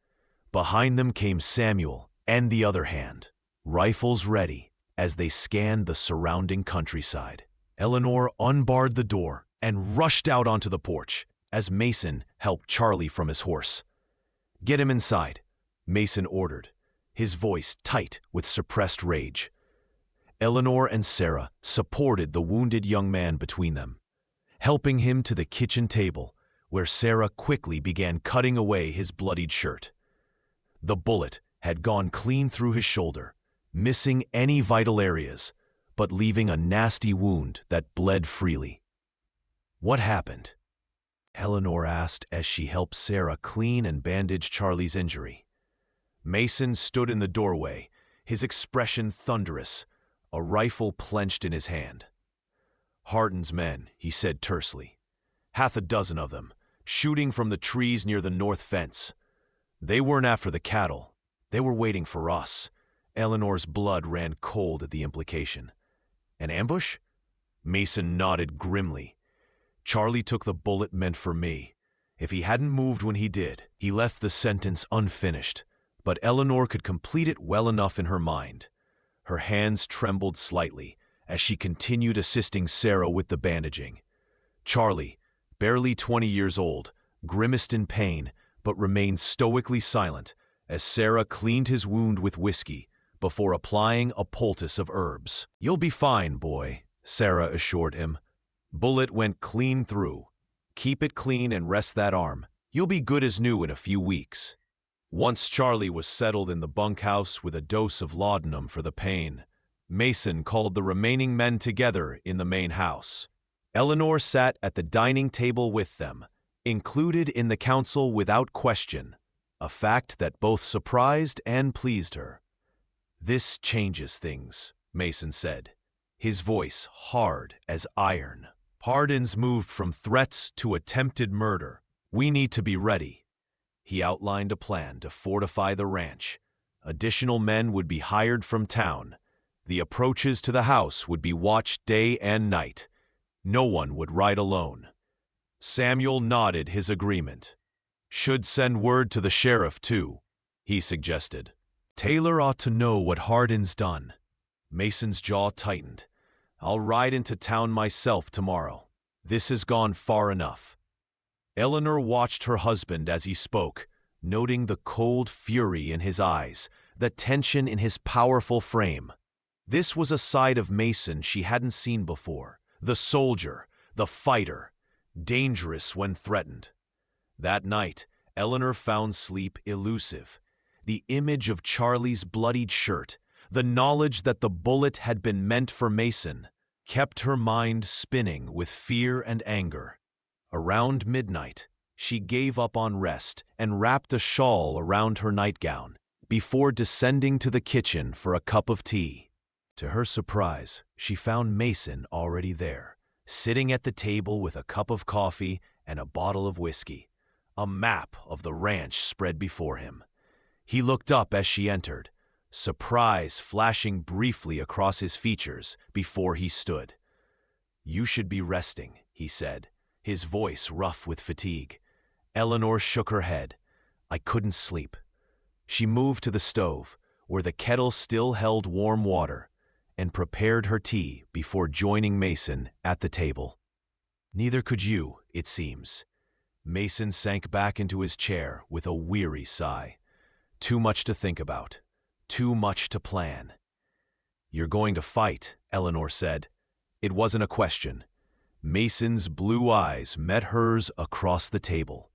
Behind them came Samuel and the other hand, rifles ready, as they scanned the surrounding countryside. Eleanor unbarred the door and rushed out onto the porch as Mason helped Charlie from his horse. Get him inside, Mason ordered, his voice tight with suppressed rage. Eleanor and Sarah supported the wounded young man between them, helping him to the kitchen table, where Sarah quickly began cutting away his bloodied shirt. The bullet had gone clean through his shoulder, missing any vital areas, but leaving a nasty wound that bled freely. What happened? Eleanor asked as she helped Sarah clean and bandage Charlie's injury. Mason stood in the doorway, his expression thunderous, a rifle clenched in his hand. Hardin's men, he said tersely. Half a dozen of them, shooting from the trees near the north fence. They weren't after the cattle. They were waiting for us. Eleanor's blood ran cold at the implication. An ambush? Mason nodded grimly. Charlie took the bullet meant for me. If he hadn't moved when he did, he left the sentence unfinished, but Eleanor could complete it well enough in her mind. Her hands trembled slightly as she continued assisting Sarah with the bandaging. Charlie, barely 20 years old, grimaced in pain but remained stoically silent as Sarah cleaned his wound with whiskey before applying a poultice of herbs. "You'll be fine, boy," Sarah assured him. "Bullet went clean through. Keep it clean and rest that arm. You'll be good as new in a few weeks." Once Charlie was settled in the bunkhouse with a dose of laudanum for the pain, Mason called the remaining men together in the main house. Eleanor sat at the dining table with them, included in the council without question, a fact that both surprised and pleased her. "This changes things," Mason said, his voice hard as iron. "Hardin's moved from threats to attempted murder. We need to be ready." He outlined a plan to fortify the ranch. Additional men would be hired from town. The approaches to the house would be watched day and night. No one would ride alone. Samuel nodded his agreement. "Should send word to the sheriff, too," he suggested. "Taylor ought to know what Hardin's done." Mason's jaw tightened. "I'll ride into town myself tomorrow. This has gone far enough." Eleanor watched her husband as he spoke, noting the cold fury in his eyes, the tension in his powerful frame. This was a side of Mason she hadn't seen before. The soldier, the fighter, dangerous when threatened. That night, Eleanor found sleep elusive. The image of Charlie's bloodied shirt, the knowledge that the bullet had been meant for Mason, kept her mind spinning with fear and anger. Around midnight, she gave up on rest and wrapped a shawl around her nightgown before descending to the kitchen for a cup of tea. To her surprise, she found Mason already there, sitting at the table with a cup of coffee and a bottle of whiskey. A map of the ranch spread before him. He looked up as she entered, surprise flashing briefly across his features before he stood. "You should be resting," he said, his voice rough with fatigue. Eleanor shook her head. "I couldn't sleep." She moved to the stove, where the kettle still held warm water, and prepared her tea before joining Mason at the table. "Neither could you, it seems." Mason sank back into his chair with a weary sigh. "Too much to think about. Too much to plan." "You're going to fight," Eleanor said. It wasn't a question. Mason's blue eyes met hers across the table.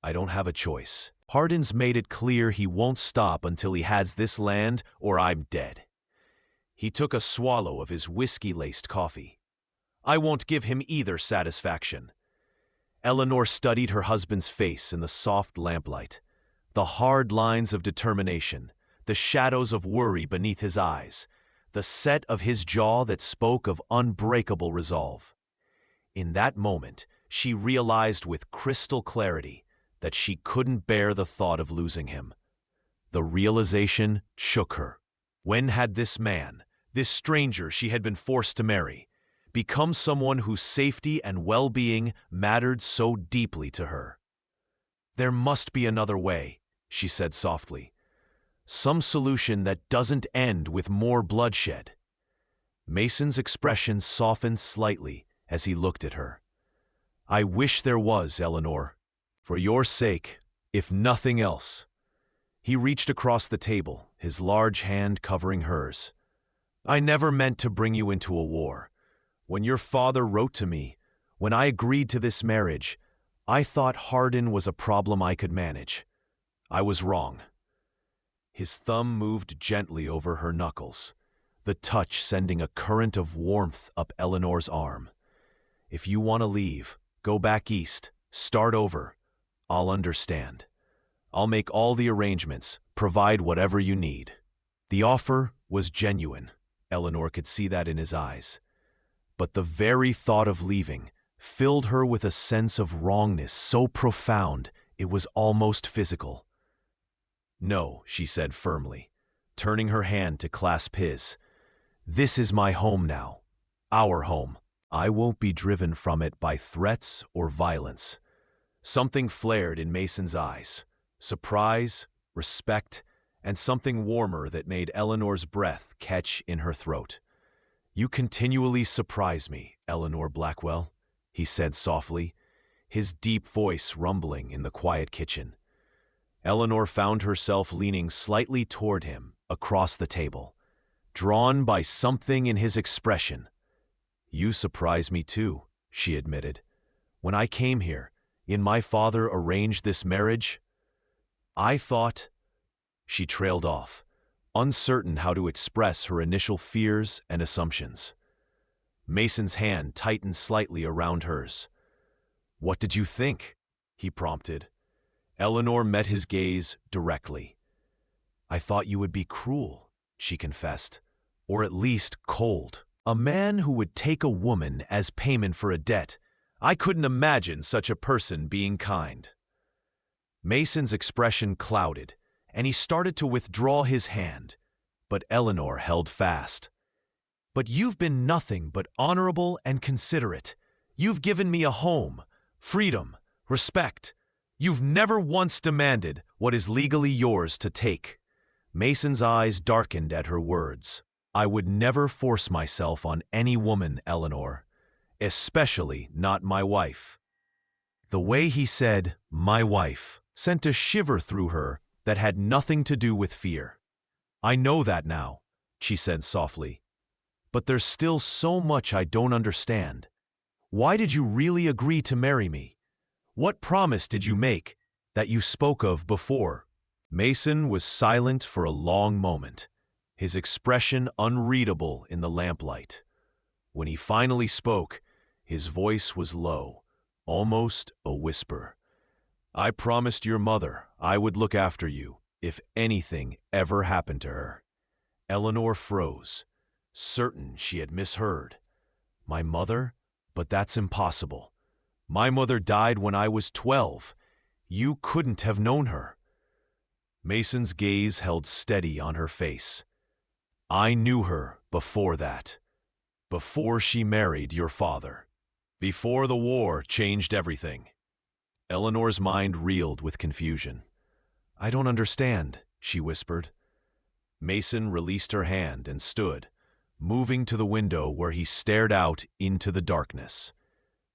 "I don't have a choice. Hardin's made it clear he won't stop until he has this land or I'm dead." He took a swallow of his whiskey-laced coffee. "I won't give him either satisfaction." Eleanor studied her husband's face in the soft lamplight. The hard lines of determination, the shadows of worry beneath his eyes, the set of his jaw that spoke of unbreakable resolve. In that moment, she realized with crystal clarity that she couldn't bear the thought of losing him. The realization shook her. When had this man, this stranger she had been forced to marry, become someone whose safety and well-being mattered so deeply to her? "There must be another way," she said softly. "Some solution that doesn't end with more bloodshed." Mason's expression softened slightly as he looked at her. "I wish there was, Eleanor. For your sake, if nothing else." He reached across the table, his large hand covering hers. "I never meant to bring you into a war. When your father wrote to me, when I agreed to this marriage, I thought Hardin was a problem I could manage. I was wrong." His thumb moved gently over her knuckles, the touch sending a current of warmth up Eleanor's arm. "If you want to leave, go back east, start over. I'll understand. I'll make all the arrangements, provide whatever you need." The offer was genuine. Eleanor could see that in his eyes. but the very thought of leaving filled her with a sense of wrongness so profound it was almost physical. "No," she said firmly, turning her hand to clasp his. "This is my home now. Our home. I won't be driven from it by threats or violence." Something flared in Mason's eyes. Surprise, respect, and something warmer that made Eleanor's breath catch in her throat. "You continually surprise me, Eleanor Blackwell," he said softly, his deep voice rumbling in the quiet kitchen. Eleanor found herself leaning slightly toward him across the table, drawn by something in his expression. "You surprise me too," she admitted. "When I came here, my father arranged this marriage, I thought—" She trailed off, uncertain how to express her initial fears and assumptions. Mason's hand tightened slightly around hers. "What did you think?" he prompted. Eleanor met his gaze directly. "I thought you would be cruel," she confessed, "or at least cold. A man who would take a woman as payment for a debt. I couldn't imagine such a person being kind." Mason's expression clouded, and he started to withdraw his hand, but Eleanor held fast. "But you've been nothing but honorable and considerate. You've given me a home, freedom, respect. You've never once demanded what is legally yours to take." Mason's eyes darkened at her words. "I would never force myself on any woman, Eleanor. Especially not my wife." The way he said, "my wife," sent a shiver through her that had nothing to do with fear. "I know that now," she said softly. "But there's still so much I don't understand. Why did you really agree to marry me? What promise did you make that you spoke of before?" Mason was silent for a long moment, his expression unreadable in the lamplight. When he finally spoke, his voice was low, almost a whisper. "I promised your mother I would look after you if anything ever happened to her." Eleanor froze, certain she had misheard. "My mother? But that's impossible. My mother died when I was 12. You couldn't have known her." Mason's gaze held steady on her face. "I knew her before that. Before she married your father. Before the war changed everything." Eleanor's mind reeled with confusion. "I don't understand," she whispered. Mason released her hand and stood, moving to the window where he stared out into the darkness.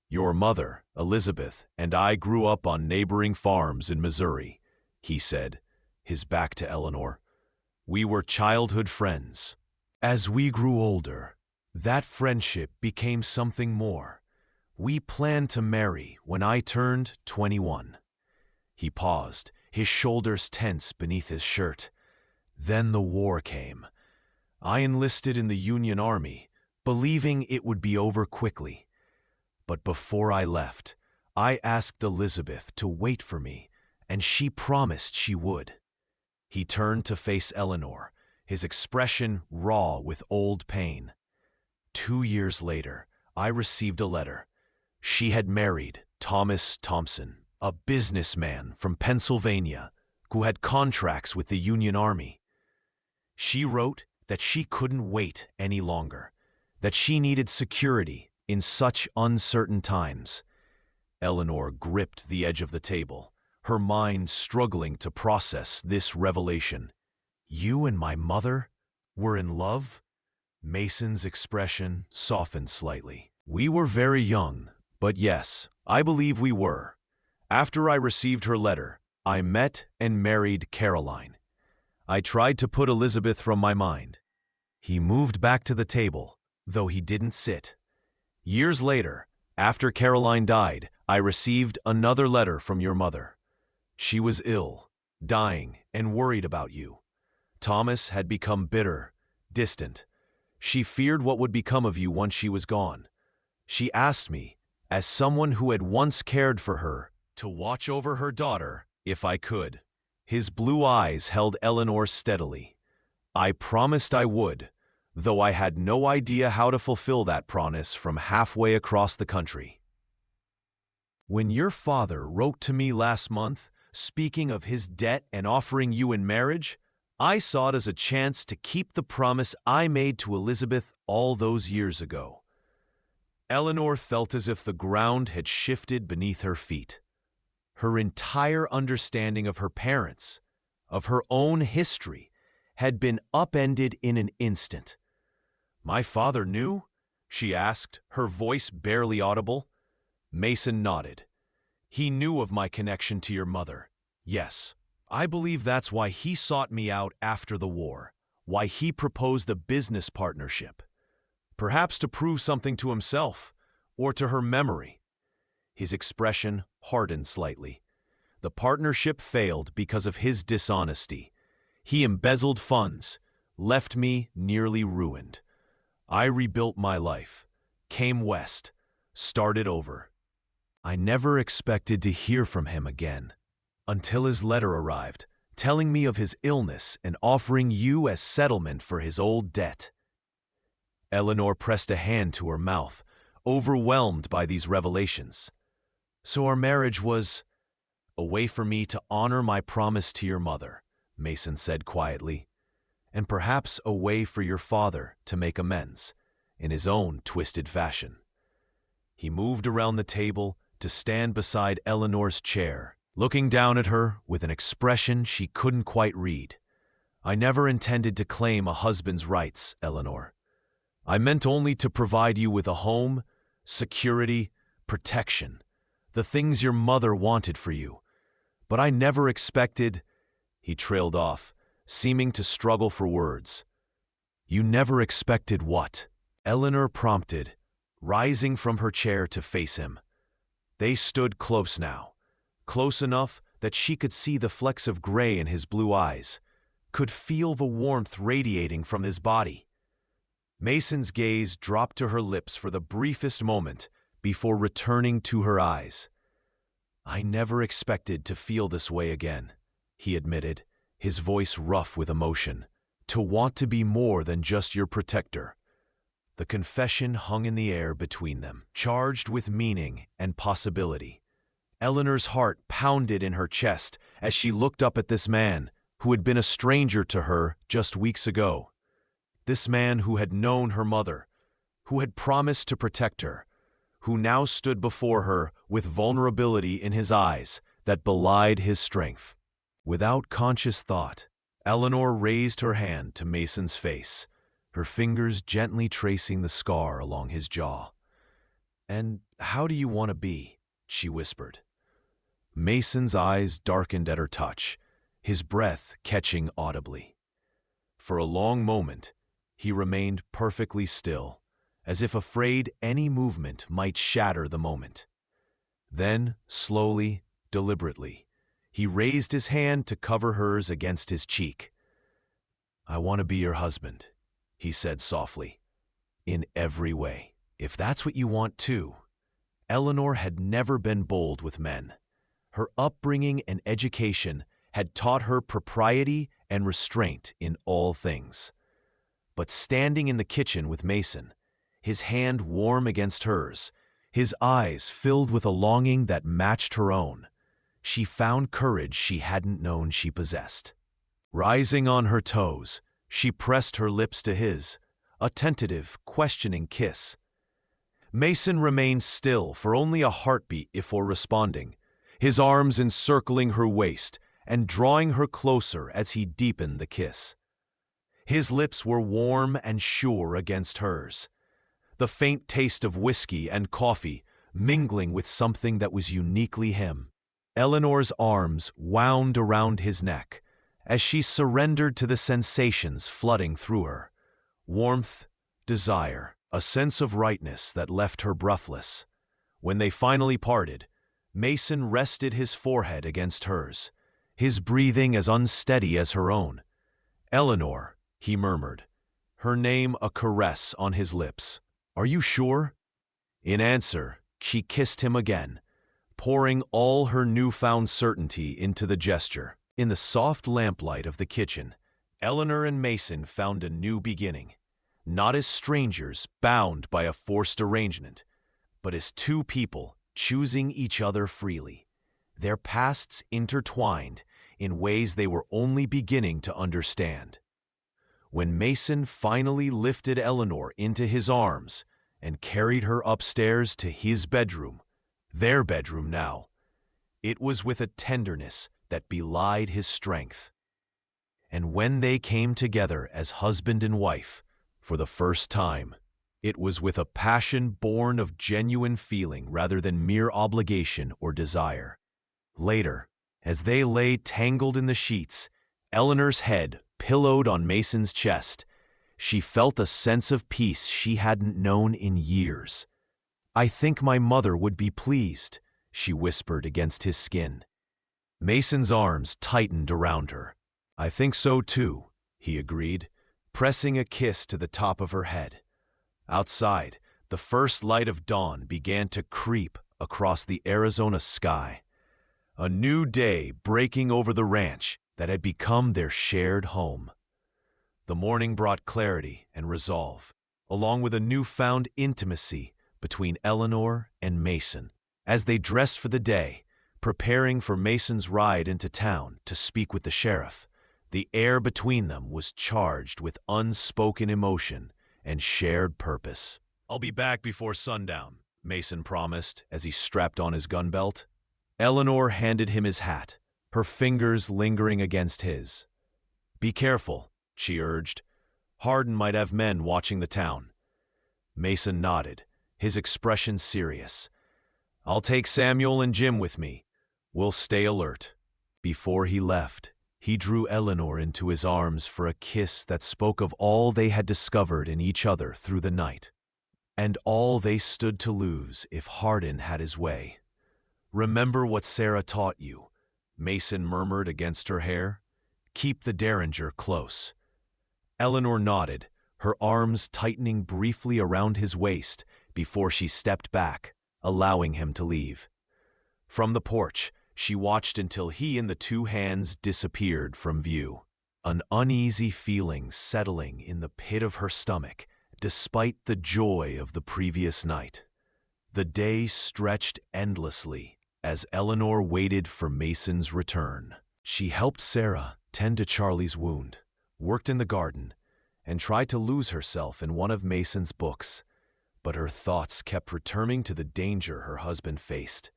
"Your mother, Elizabeth, and I grew up on neighboring farms in Missouri," he said, his back to Eleanor. "We were childhood friends. As we grew older, that friendship became something more. We planned to marry when I turned 21. He paused, his shoulders tense beneath his shirt. "Then the war came. I enlisted in the Union Army, believing it would be over quickly. But before I left, I asked Elizabeth to wait for me, and she promised she would." He turned to face Eleanor, his expression raw with old pain. 2 years later, I received a letter. She had married Thomas Thompson, a businessman from Pennsylvania who had contracts with the Union Army. She wrote that she couldn't wait any longer, that she needed security in such uncertain times. Eleanor gripped the edge of the table, her mind struggling to process this revelation. "You and my mother were in love?" Mason's expression softened slightly. "We were very young, but yes, I believe we were. After I received her letter, I met and married Caroline. I tried to put Elizabeth from my mind." He moved back to the table, though he didn't sit. "Years later, after Caroline died, I received another letter from your mother. She was ill, dying, and worried about you. Thomas had become bitter, distant. She feared what would become of you once she was gone. She asked me, as someone who had once cared for her, to watch over her daughter if I could." His blue eyes held Eleanor steadily. "I promised I would, though I had no idea how to fulfill that promise from halfway across the country. When your father wrote to me last month, speaking of his debt and offering you in marriage, I saw it as a chance to keep the promise I made to Elizabeth all those years ago. Eleanor felt as if the ground had shifted beneath her feet. Her entire understanding of her parents, of her own history, had been upended in an instant. "My father knew?" she asked, her voice barely audible. Mason nodded. "He knew of my connection to your mother. Yes, I believe that's why he sought me out after the war, why he proposed a business partnership. Perhaps to prove something to himself, or to her memory." His expression hardened slightly. The partnership failed because of his dishonesty. He embezzled funds, left me nearly ruined. I rebuilt my life, came west, started over. I never expected to hear from him again, until his letter arrived, telling me of his illness and offering you as settlement for his old debt. Eleanor pressed a hand to her mouth, overwhelmed by these revelations. "So our marriage was a way for me to honor my promise to your mother," Mason said quietly, "and perhaps a way for your father to make amends, in his own twisted fashion." He moved around the table to stand beside Eleanor's chair, looking down at her with an expression she couldn't quite read. "I never intended to claim a husband's rights, Eleanor. I meant only to provide you with a home, security, protection, the things your mother wanted for you. But I never expected—" He trailed off, seeming to struggle for words. "You never expected what?" Eleanor prompted, rising from her chair to face him. They stood close now, close enough that she could see the flecks of gray in his blue eyes, could feel the warmth radiating from his body. Mason's gaze dropped to her lips for the briefest moment before returning to her eyes. "I never expected to feel this way again," he admitted, his voice rough with emotion, "to want to be more than just your protector." The confession hung in the air between them, charged with meaning and possibility. Eleanor's heart pounded in her chest as she looked up at this man who had been a stranger to her just weeks ago. This man who had known her mother, who had promised to protect her, who now stood before her with vulnerability in his eyes that belied his strength. Without conscious thought, Eleanor raised her hand to Mason's face, her fingers gently tracing the scar along his jaw. "And how do you want to be?" she whispered. Mason's eyes darkened at her touch, his breath catching audibly. For a long moment, he remained perfectly still, as if afraid any movement might shatter the moment. Then, slowly, deliberately, he raised his hand to cover hers against his cheek. "I want to be your husband," he said softly, "in every way. If that's what you want too." Eleanor had never been bold with men. Her upbringing and education had taught her propriety and restraint in all things. But standing in the kitchen with Mason, his hand warm against hers, his eyes filled with a longing that matched her own, she found courage she hadn't known she possessed. Rising on her toes, she pressed her lips to his, a tentative, questioning kiss. Mason remained still for only a heartbeat before responding, his arms encircling her waist and drawing her closer as he deepened the kiss. His lips were warm and sure against hers, the faint taste of whiskey and coffee mingling with something that was uniquely him. Eleanor's arms wound around his neck as she surrendered to the sensations flooding through her. Warmth, desire, a sense of rightness that left her breathless. When they finally parted, Mason rested his forehead against hers, his breathing as unsteady as her own. "Eleanor," he murmured, her name a caress on his lips. "Are you sure?" In answer, she kissed him again, pouring all her newfound certainty into the gesture. In the soft lamplight of the kitchen, Eleanor and Mason found a new beginning. not as strangers bound by a forced arrangement, but as two people choosing each other freely, their pasts intertwined in ways they were only beginning to understand. When Mason finally lifted Eleanor into his arms and carried her upstairs to his bedroom, their bedroom now, it was with a tenderness that belied his strength. And when they came together as husband and wife, for the first time, it was with a passion born of genuine feeling rather than mere obligation or desire. Later, as they lay tangled in the sheets, Eleanor's head pillowed on Mason's chest, she felt a sense of peace she hadn't known in years. "I think my mother would be pleased," she whispered against his skin. Mason's arms tightened around her. "I think so too," he agreed, pressing a kiss to the top of her head. Outside, the first light of dawn began to creep across the Arizona sky. A new day breaking over the ranch that had become their shared home. The morning brought clarity and resolve, along with a newfound intimacy between Eleanor and Mason. As they dressed for the day, preparing for Mason's ride into town to speak with the sheriff, the air between them was charged with unspoken emotion and shared purpose. "I'll be back before sundown," Mason promised as he strapped on his gun belt. Eleanor handed him his hat, her fingers lingering against his. "Be careful," she urged. "Hardin might have men watching the town." Mason nodded, his expression serious. "I'll take Samuel and Jim with me. We'll stay alert." Before he left, he drew Eleanor into his arms for a kiss that spoke of all they had discovered in each other through the night, and all they stood to lose if Hardin had his way. "Remember what Sarah taught you," Mason murmured against her hair. "Keep the Derringer close." Eleanor nodded, her arms tightening briefly around his waist before she stepped back, allowing him to leave. From the porch, she watched until he and the two hands disappeared from view, an uneasy feeling settling in the pit of her stomach, despite the joy of the previous night. The day stretched endlessly as Eleanor waited for Mason's return. She helped Sarah tend to Charlie's wound, worked in the garden, and tried to lose herself in one of Mason's books, but her thoughts kept returning to the danger her husband faced.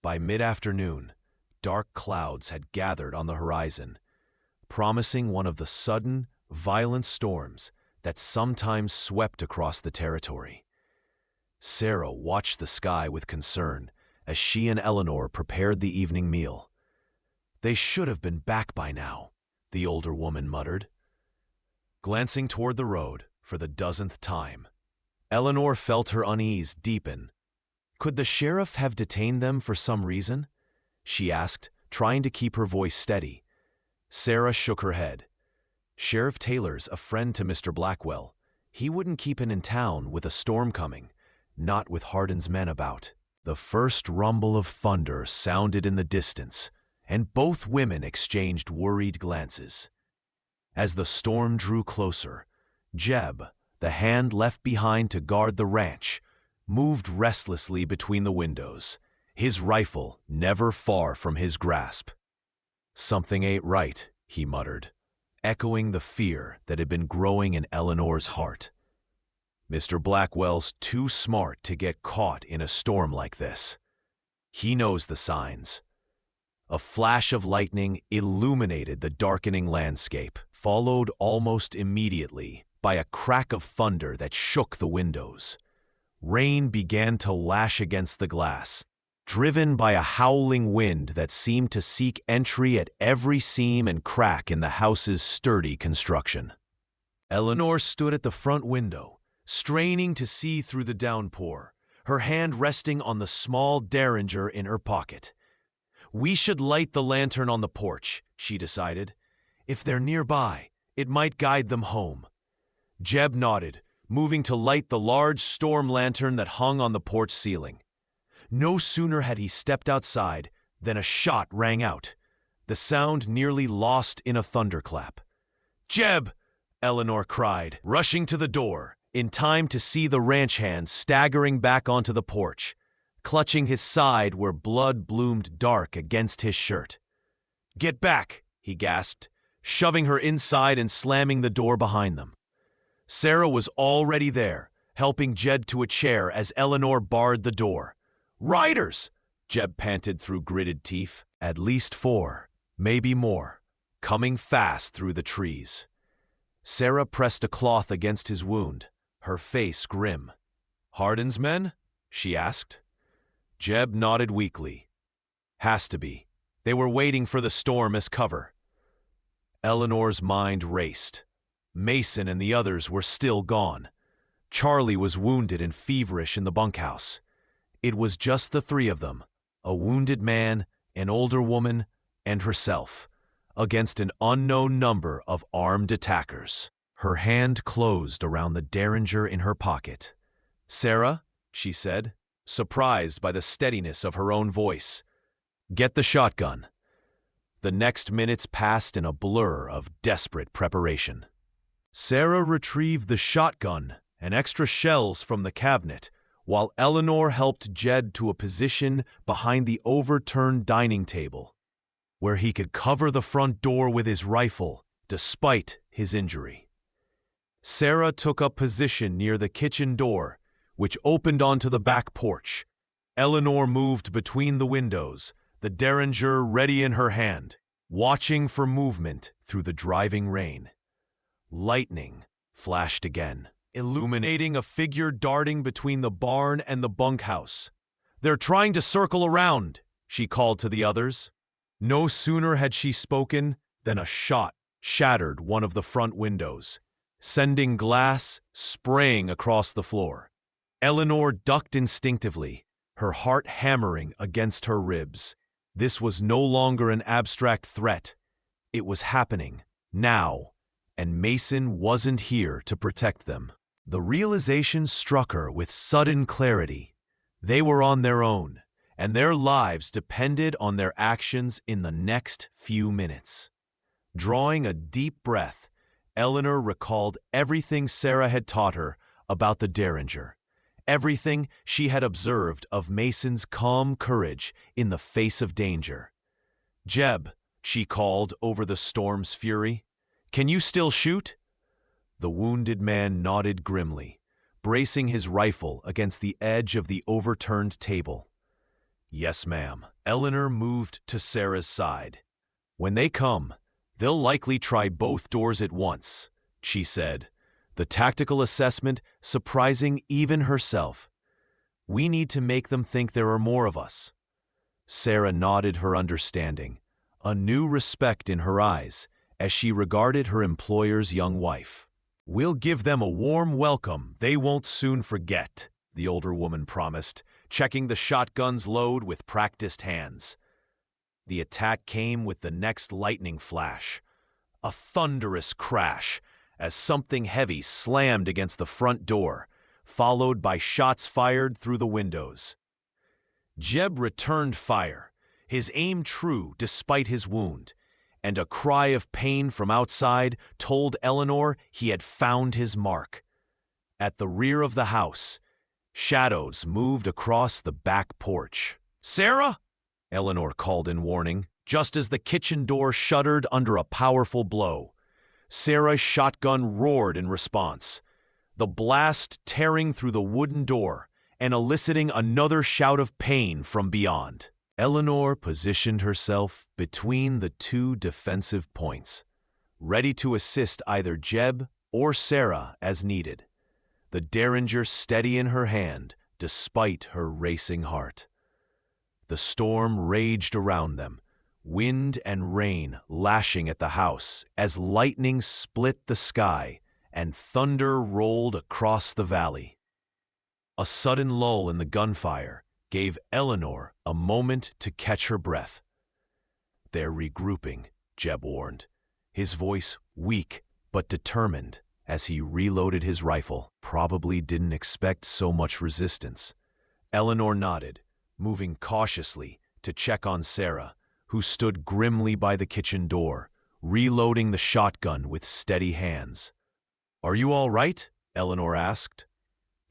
By mid-afternoon, dark clouds had gathered on the horizon, promising one of the sudden, violent storms that sometimes swept across the territory. Sarah watched the sky with concern as she and Eleanor prepared the evening meal. "They should have been back by now," the older woman muttered. Glancing toward the road for the dozenth time, Eleanor felt her unease deepen. "Could the sheriff have detained them for some reason?" she asked, trying to keep her voice steady. Sarah shook her head. "Sheriff Taylor's a friend to Mr. Blackwell. He wouldn't keep him in town with a storm coming, not with Hardin's men about." The first rumble of thunder sounded in the distance, and both women exchanged worried glances. As the storm drew closer, Jeb, the hand left behind to guard the ranch, moved restlessly between the windows, his rifle never far from his grasp. "Something ain't right," he muttered, echoing the fear that had been growing in Eleanor's heart. "Mr. Blackwell's too smart to get caught in a storm like this. He knows the signs." A flash of lightning illuminated the darkening landscape, followed almost immediately by a crack of thunder that shook the windows. Rain began to lash against the glass, driven by a howling wind that seemed to seek entry at every seam and crack in the house's sturdy construction. Eleanor stood at the front window, straining to see through the downpour, her hand resting on the small Derringer in her pocket. "We should light the lantern on the porch," she decided. "If they're nearby, it might guide them home." Jeb nodded, moving to light the large storm lantern that hung on the porch ceiling. No sooner had he stepped outside than a shot rang out, the sound nearly lost in a thunderclap. "Jeb!" Eleanor cried, rushing to the door, in time to see the ranch hand staggering back onto the porch, clutching his side where blood bloomed dark against his shirt. "Get back," he gasped, shoving her inside and slamming the door behind them. Sarah was already there, helping Jed to a chair as Eleanor barred the door. "Riders!" Jeb panted through gritted teeth. "At least 4, maybe more, coming fast through the trees." Sarah pressed a cloth against his wound, her face grim. "Hardin's men?" she asked. Jeb nodded weakly. "Has to be. They were waiting for the storm as cover." Eleanor's mind raced. Mason and the others were still gone. Charlie was wounded and feverish in the bunkhouse. It was just the 3 of them, a wounded man, an older woman, and herself, against an unknown number of armed attackers. Her hand closed around the derringer in her pocket. "Sarah," she said, surprised by the steadiness of her own voice, "get the shotgun." The next minutes passed in a blur of desperate preparation. Sarah retrieved the shotgun and extra shells from the cabinet, while Eleanor helped Jed to a position behind the overturned dining table, where he could cover the front door with his rifle, despite his injury. Sarah took up position near the kitchen door, which opened onto the back porch. Eleanor moved between the windows, the derringer ready in her hand, watching for movement through the driving rain. Lightning flashed again, illuminating a figure darting between the barn and the bunkhouse. "They're trying to circle around," she called to the others. No sooner had she spoken than a shot shattered one of the front windows, sending glass spraying across the floor. Eleanor ducked instinctively, her heart hammering against her ribs. This was no longer an abstract threat. It was happening, now, and Mason wasn't here to protect them. The realization struck her with sudden clarity. They were on their own, and their lives depended on their actions in the next few minutes. Drawing a deep breath, Eleanor recalled everything Sarah had taught her about the derringer, everything she had observed of Mason's calm courage in the face of danger. "Jeb," she called over the storm's fury, "can you still shoot?" The wounded man nodded grimly, bracing his rifle against the edge of the overturned table. "Yes, ma'am." Eleanor moved to Sarah's side. "When they come, they'll likely try both doors at once," she said, the tactical assessment surprising even herself. "We need to make them think there are more of us." Sarah nodded her understanding, a new respect in her eyes as she regarded her employer's young wife. "We'll give them a warm welcome they won't soon forget," the older woman promised, checking the shotgun's load with practiced hands. The attack came with the next lightning flash, a thunderous crash as something heavy slammed against the front door, followed by shots fired through the windows. Jeb returned fire, his aim true despite his wound, and a cry of pain from outside told Eleanor he had found his mark. At the rear of the house, shadows moved across the back porch. "Sarah!" Eleanor called in warning, just as the kitchen door shuddered under a powerful blow. Sarah's shotgun roared in response, the blast tearing through the wooden door and eliciting another shout of pain from beyond. Eleanor positioned herself between the 2 defensive points, ready to assist either Jeb or Sarah as needed, the derringer steady in her hand despite her racing heart. The storm raged around them, wind and rain lashing at the house as lightning split the sky and thunder rolled across the valley. A sudden lull in the gunfire gave Eleanor a moment to catch her breath. "They're regrouping," Jeb warned, his voice weak but determined as he reloaded his rifle. "Probably didn't expect so much resistance." Eleanor nodded, moving cautiously to check on Sarah, who stood grimly by the kitchen door, reloading the shotgun with steady hands. "Are you all right?" Eleanor asked.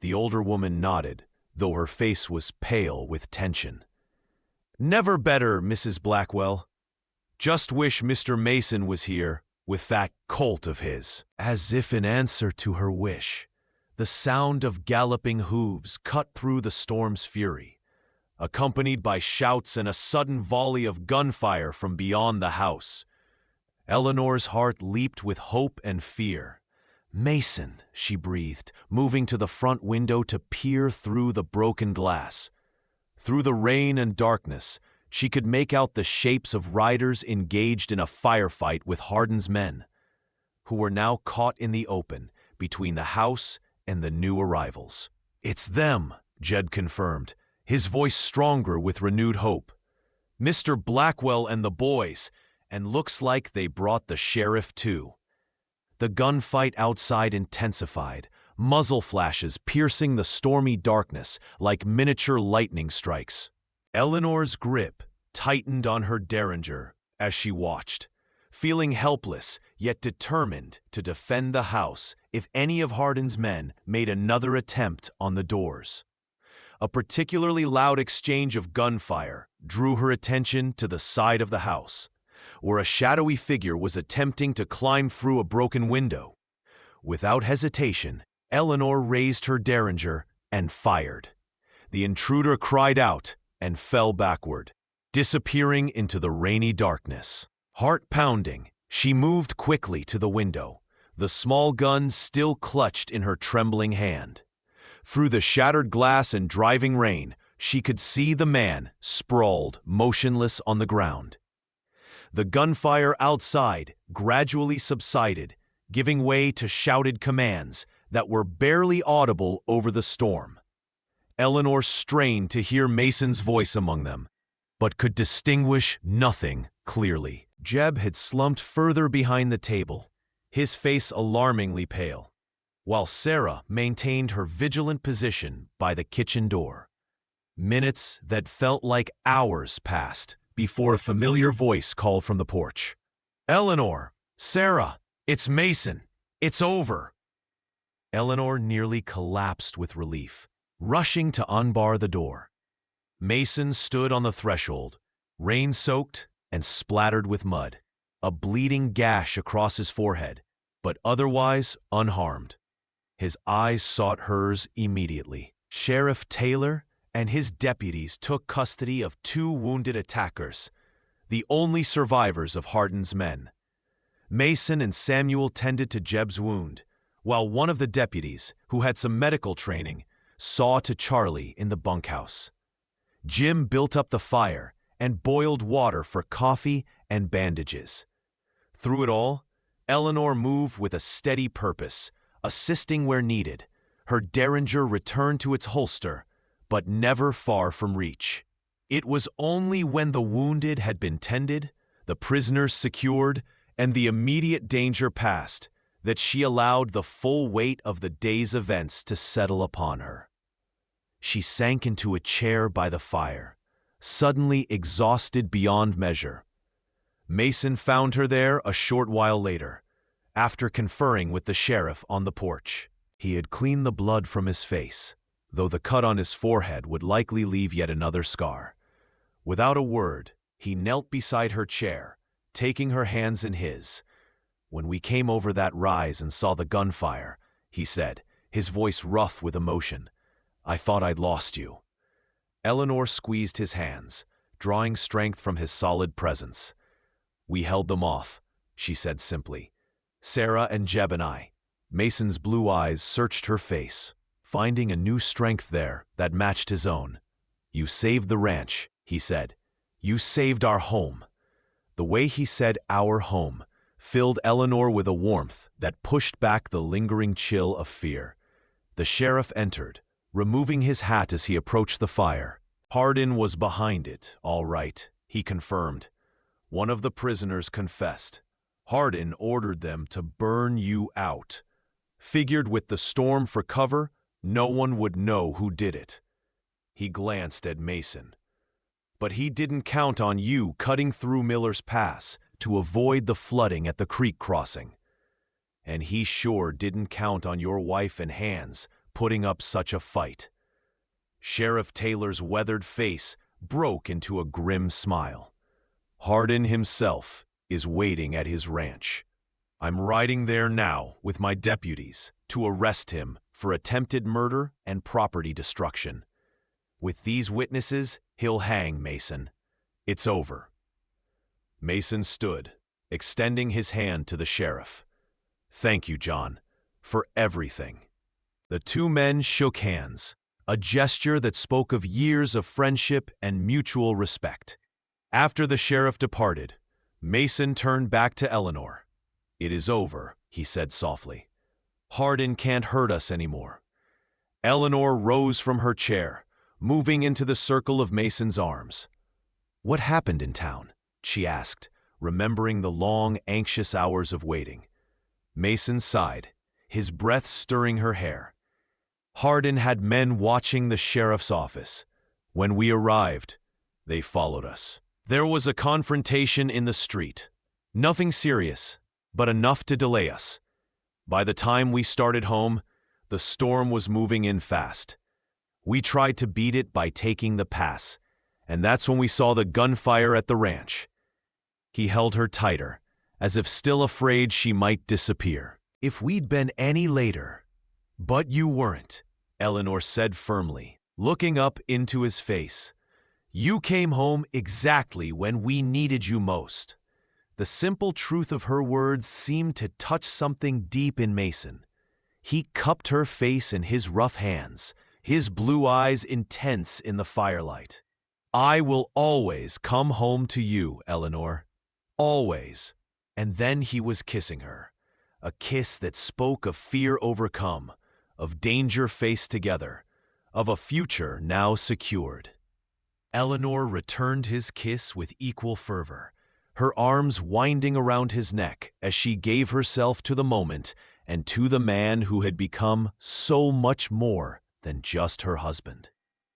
The older woman nodded, though her face was pale with tension. "Never better, Mrs. Blackwell. Just wish Mr. Mason was here with that colt of his." As if in answer to her wish, the sound of galloping hooves cut through the storm's fury, accompanied by shouts and a sudden volley of gunfire from beyond the house. Eleanor's heart leaped with hope and fear. "Mason," she breathed, moving to the front window to peer through the broken glass. Through the rain and darkness, she could make out the shapes of riders engaged in a firefight with Hardin's men, who were now caught in the open between the house and the new arrivals. "It's them," Jed confirmed, his voice stronger with renewed hope. "Mr. Blackwell and the boys, and looks like they brought the sheriff too." The gunfight outside intensified, muzzle flashes piercing the stormy darkness like miniature lightning strikes. Eleanor's grip tightened on her derringer as she watched, feeling helpless yet determined to defend the house if any of Hardin's men made another attempt on the doors. A particularly loud exchange of gunfire drew her attention to the side of the house, where a shadowy figure was attempting to climb through a broken window. Without hesitation, Eleanor raised her derringer and fired. The intruder cried out and fell backward, disappearing into the rainy darkness. Heart pounding, she moved quickly to the window, the small gun still clutched in her trembling hand. Through the shattered glass and driving rain, she could see the man sprawled, motionless on the ground. The gunfire outside gradually subsided, giving way to shouted commands that were barely audible over the storm. Eleanor strained to hear Mason's voice among them, but could distinguish nothing clearly. Jeb had slumped further behind the table, his face alarmingly pale, while Sarah maintained her vigilant position by the kitchen door. Minutes that felt like hours passed before a familiar voice called from the porch. "Eleanor! Sarah! It's Mason! It's over!" Eleanor nearly collapsed with relief, rushing to unbar the door. Mason stood on the threshold, rain-soaked and splattered with mud, a bleeding gash across his forehead, but otherwise unharmed. His eyes sought hers immediately. Sheriff Taylor and his deputies took custody of 2 wounded attackers, the only survivors of Hardin's men. Mason and Samuel tended to Jeb's wound, while one of the deputies, who had some medical training, saw to Charlie in the bunkhouse. Jim built up the fire and boiled water for coffee and bandages. Through it all, Eleanor moved with a steady purpose, assisting where needed, her derringer returned to its holster, but never far from reach. It was only when the wounded had been tended, the prisoners secured, and the immediate danger past that she allowed the full weight of the day's events to settle upon her. She sank into a chair by the fire, suddenly exhausted beyond measure. Mason found her there a short while later, after conferring with the sheriff on the porch. He had cleaned the blood from his face, though the cut on his forehead would likely leave yet another scar. Without a word, he knelt beside her chair, taking her hands in his. "When we came over that rise and saw the gunfire," he said, his voice rough with emotion, "I thought I'd lost you." Eleanor squeezed his hands, drawing strength from his solid presence. "We held them off," she said simply. "Sarah and Jeb and I." Mason's blue eyes searched her face, finding a new strength there that matched his own. "You saved the ranch," he said. "You saved our home." The way he said "our home" filled Eleanor with a warmth that pushed back the lingering chill of fear. The sheriff entered, removing his hat as he approached the fire. "Hardin was behind it, all right," he confirmed. "One of the prisoners confessed. Hardin ordered them to burn you out. Figured with the storm for cover, no one would know who did it." He glanced at Mason. "But he didn't count on you cutting through Miller's Pass to avoid the flooding at the creek crossing." and he sure didn't count on your wife and Hans putting up such a fight." Sheriff Taylor's weathered face broke into a grim smile. "Hardin himself is waiting at his ranch. I'm riding there now with my deputies to arrest him for attempted murder and property destruction. With these witnesses, he'll hang Mason. It's over." Mason stood, extending his hand to the sheriff. "Thank you, John, for everything." The two men shook hands, a gesture that spoke of years of friendship and mutual respect. After the sheriff departed, Mason turned back to Eleanor. "It is over," he said softly. "Hardin can't hurt us anymore." Eleanor rose from her chair, moving into the circle of Mason's arms. "What happened in town?" she asked, remembering the long, anxious hours of waiting. Mason sighed, his breath stirring her hair. "Hardin had men watching the sheriff's office. When we arrived, they followed us. There was a confrontation in the street. Nothing serious, but enough to delay us. By the time we started home, the storm was moving in fast. We tried to beat it by taking the pass, and that's when we saw the gunfire at the ranch." He held her tighter, as if still afraid she might disappear. "If we'd been any later—" "But you weren't," Eleanor said firmly, looking up into his face. "You came home exactly when we needed you most." The simple truth of her words seemed to touch something deep in Mason. He cupped her face in his rough hands, his blue eyes intense in the firelight. "I will always come home to you, Eleanor. Always." And then he was kissing her, a kiss that spoke of fear overcome, of danger faced together, of a future now secured. Eleanor returned his kiss with equal fervor, her arms winding around his neck as she gave herself to the moment and to the man who had become so much more than just her husband.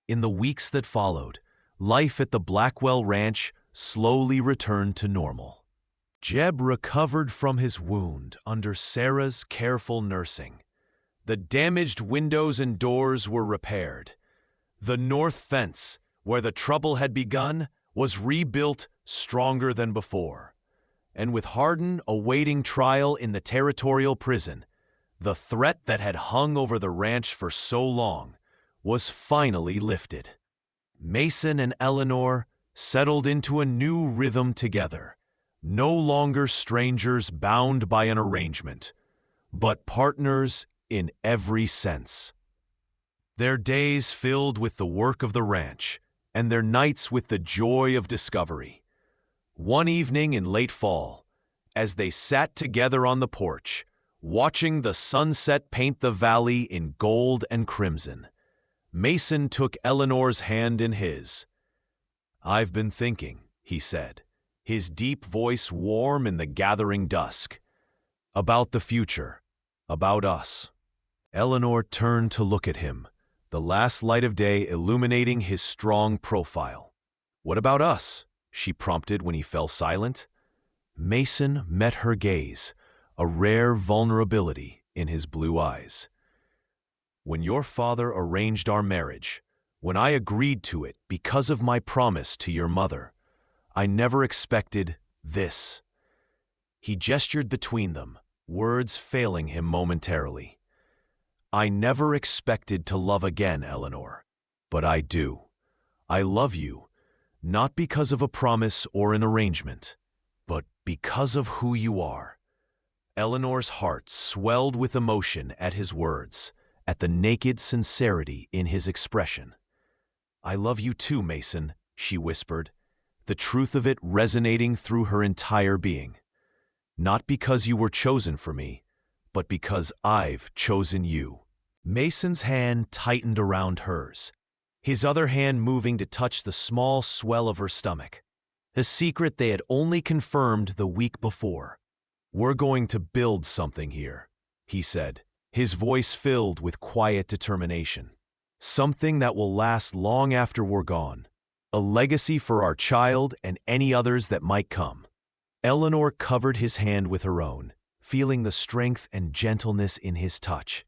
In the weeks that followed, life at the Blackwell Ranch slowly returned to normal. Jeb recovered from his wound under Sarah's careful nursing. The damaged windows and doors were repaired. The north fence, where the trouble had begun, was rebuilt stronger than before. And with Hardin awaiting trial in the territorial prison, the threat that had hung over the ranch for so long was finally lifted. Mason and Eleanor settled into a new rhythm together, no longer strangers bound by an arrangement, but partners in every sense. Their days filled with the work of the ranch, and their nights with the joy of discovery. One evening in late fall, as they sat together on the porch, watching the sunset paint the valley in gold and crimson, Mason took Eleanor's hand in his. "I've been thinking," he said, his deep voice warm in the gathering dusk, "about the future, about us." Eleanor turned to look at him, the last light of day illuminating his strong profile. "What about us?" she prompted when he fell silent. Mason met her gaze, a rare vulnerability in his blue eyes. "When your father arranged our marriage, when I agreed to it because of my promise to your mother, I never expected this." He gestured between them, words failing him momentarily. "I never expected to love again, Eleanor, but I do. I love you, not because of a promise or an arrangement, but because of who you are." Eleanor's heart swelled with emotion at his words, at the naked sincerity in his expression. "I love you too, Mason," she whispered, the truth of it resonating through her entire being. "Not because you were chosen for me, but because I've chosen you." Mason's hand tightened around hers, his other hand moving to touch the small swell of her stomach, a secret they had only confirmed the week before. "We're going to build something here," he said, his voice filled with quiet determination. "Something that will last long after we're gone. A legacy for our child and any others that might come." Eleanor covered his hand with her own, feeling the strength and gentleness in his touch.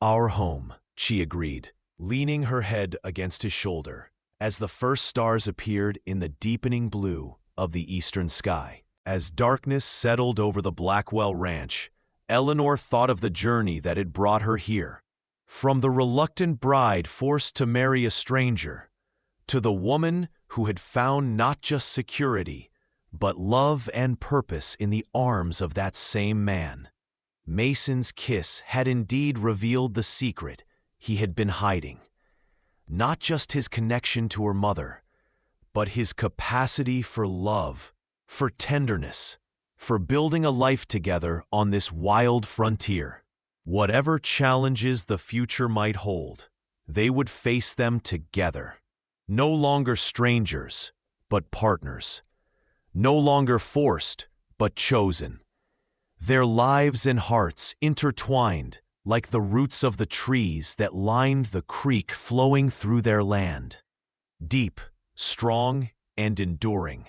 "Our home," she agreed, leaning her head against his shoulder, as the first stars appeared in the deepening blue of the eastern sky. As darkness settled over the Blackwell Ranch, Eleanor thought of the journey that had brought her here. From the reluctant bride forced to marry a stranger, to the woman who had found not just security, but love and purpose in the arms of that same man. Mason's kiss had indeed revealed the secret he had been hiding. Not just his connection to her mother, but his capacity for love, for tenderness, for building a life together on this wild frontier. Whatever challenges the future might hold, they would face them together. No longer strangers, but partners. No longer forced, but chosen. Their lives and hearts intertwined like the roots of the trees that lined the creek flowing through their land. Deep, strong, and enduring.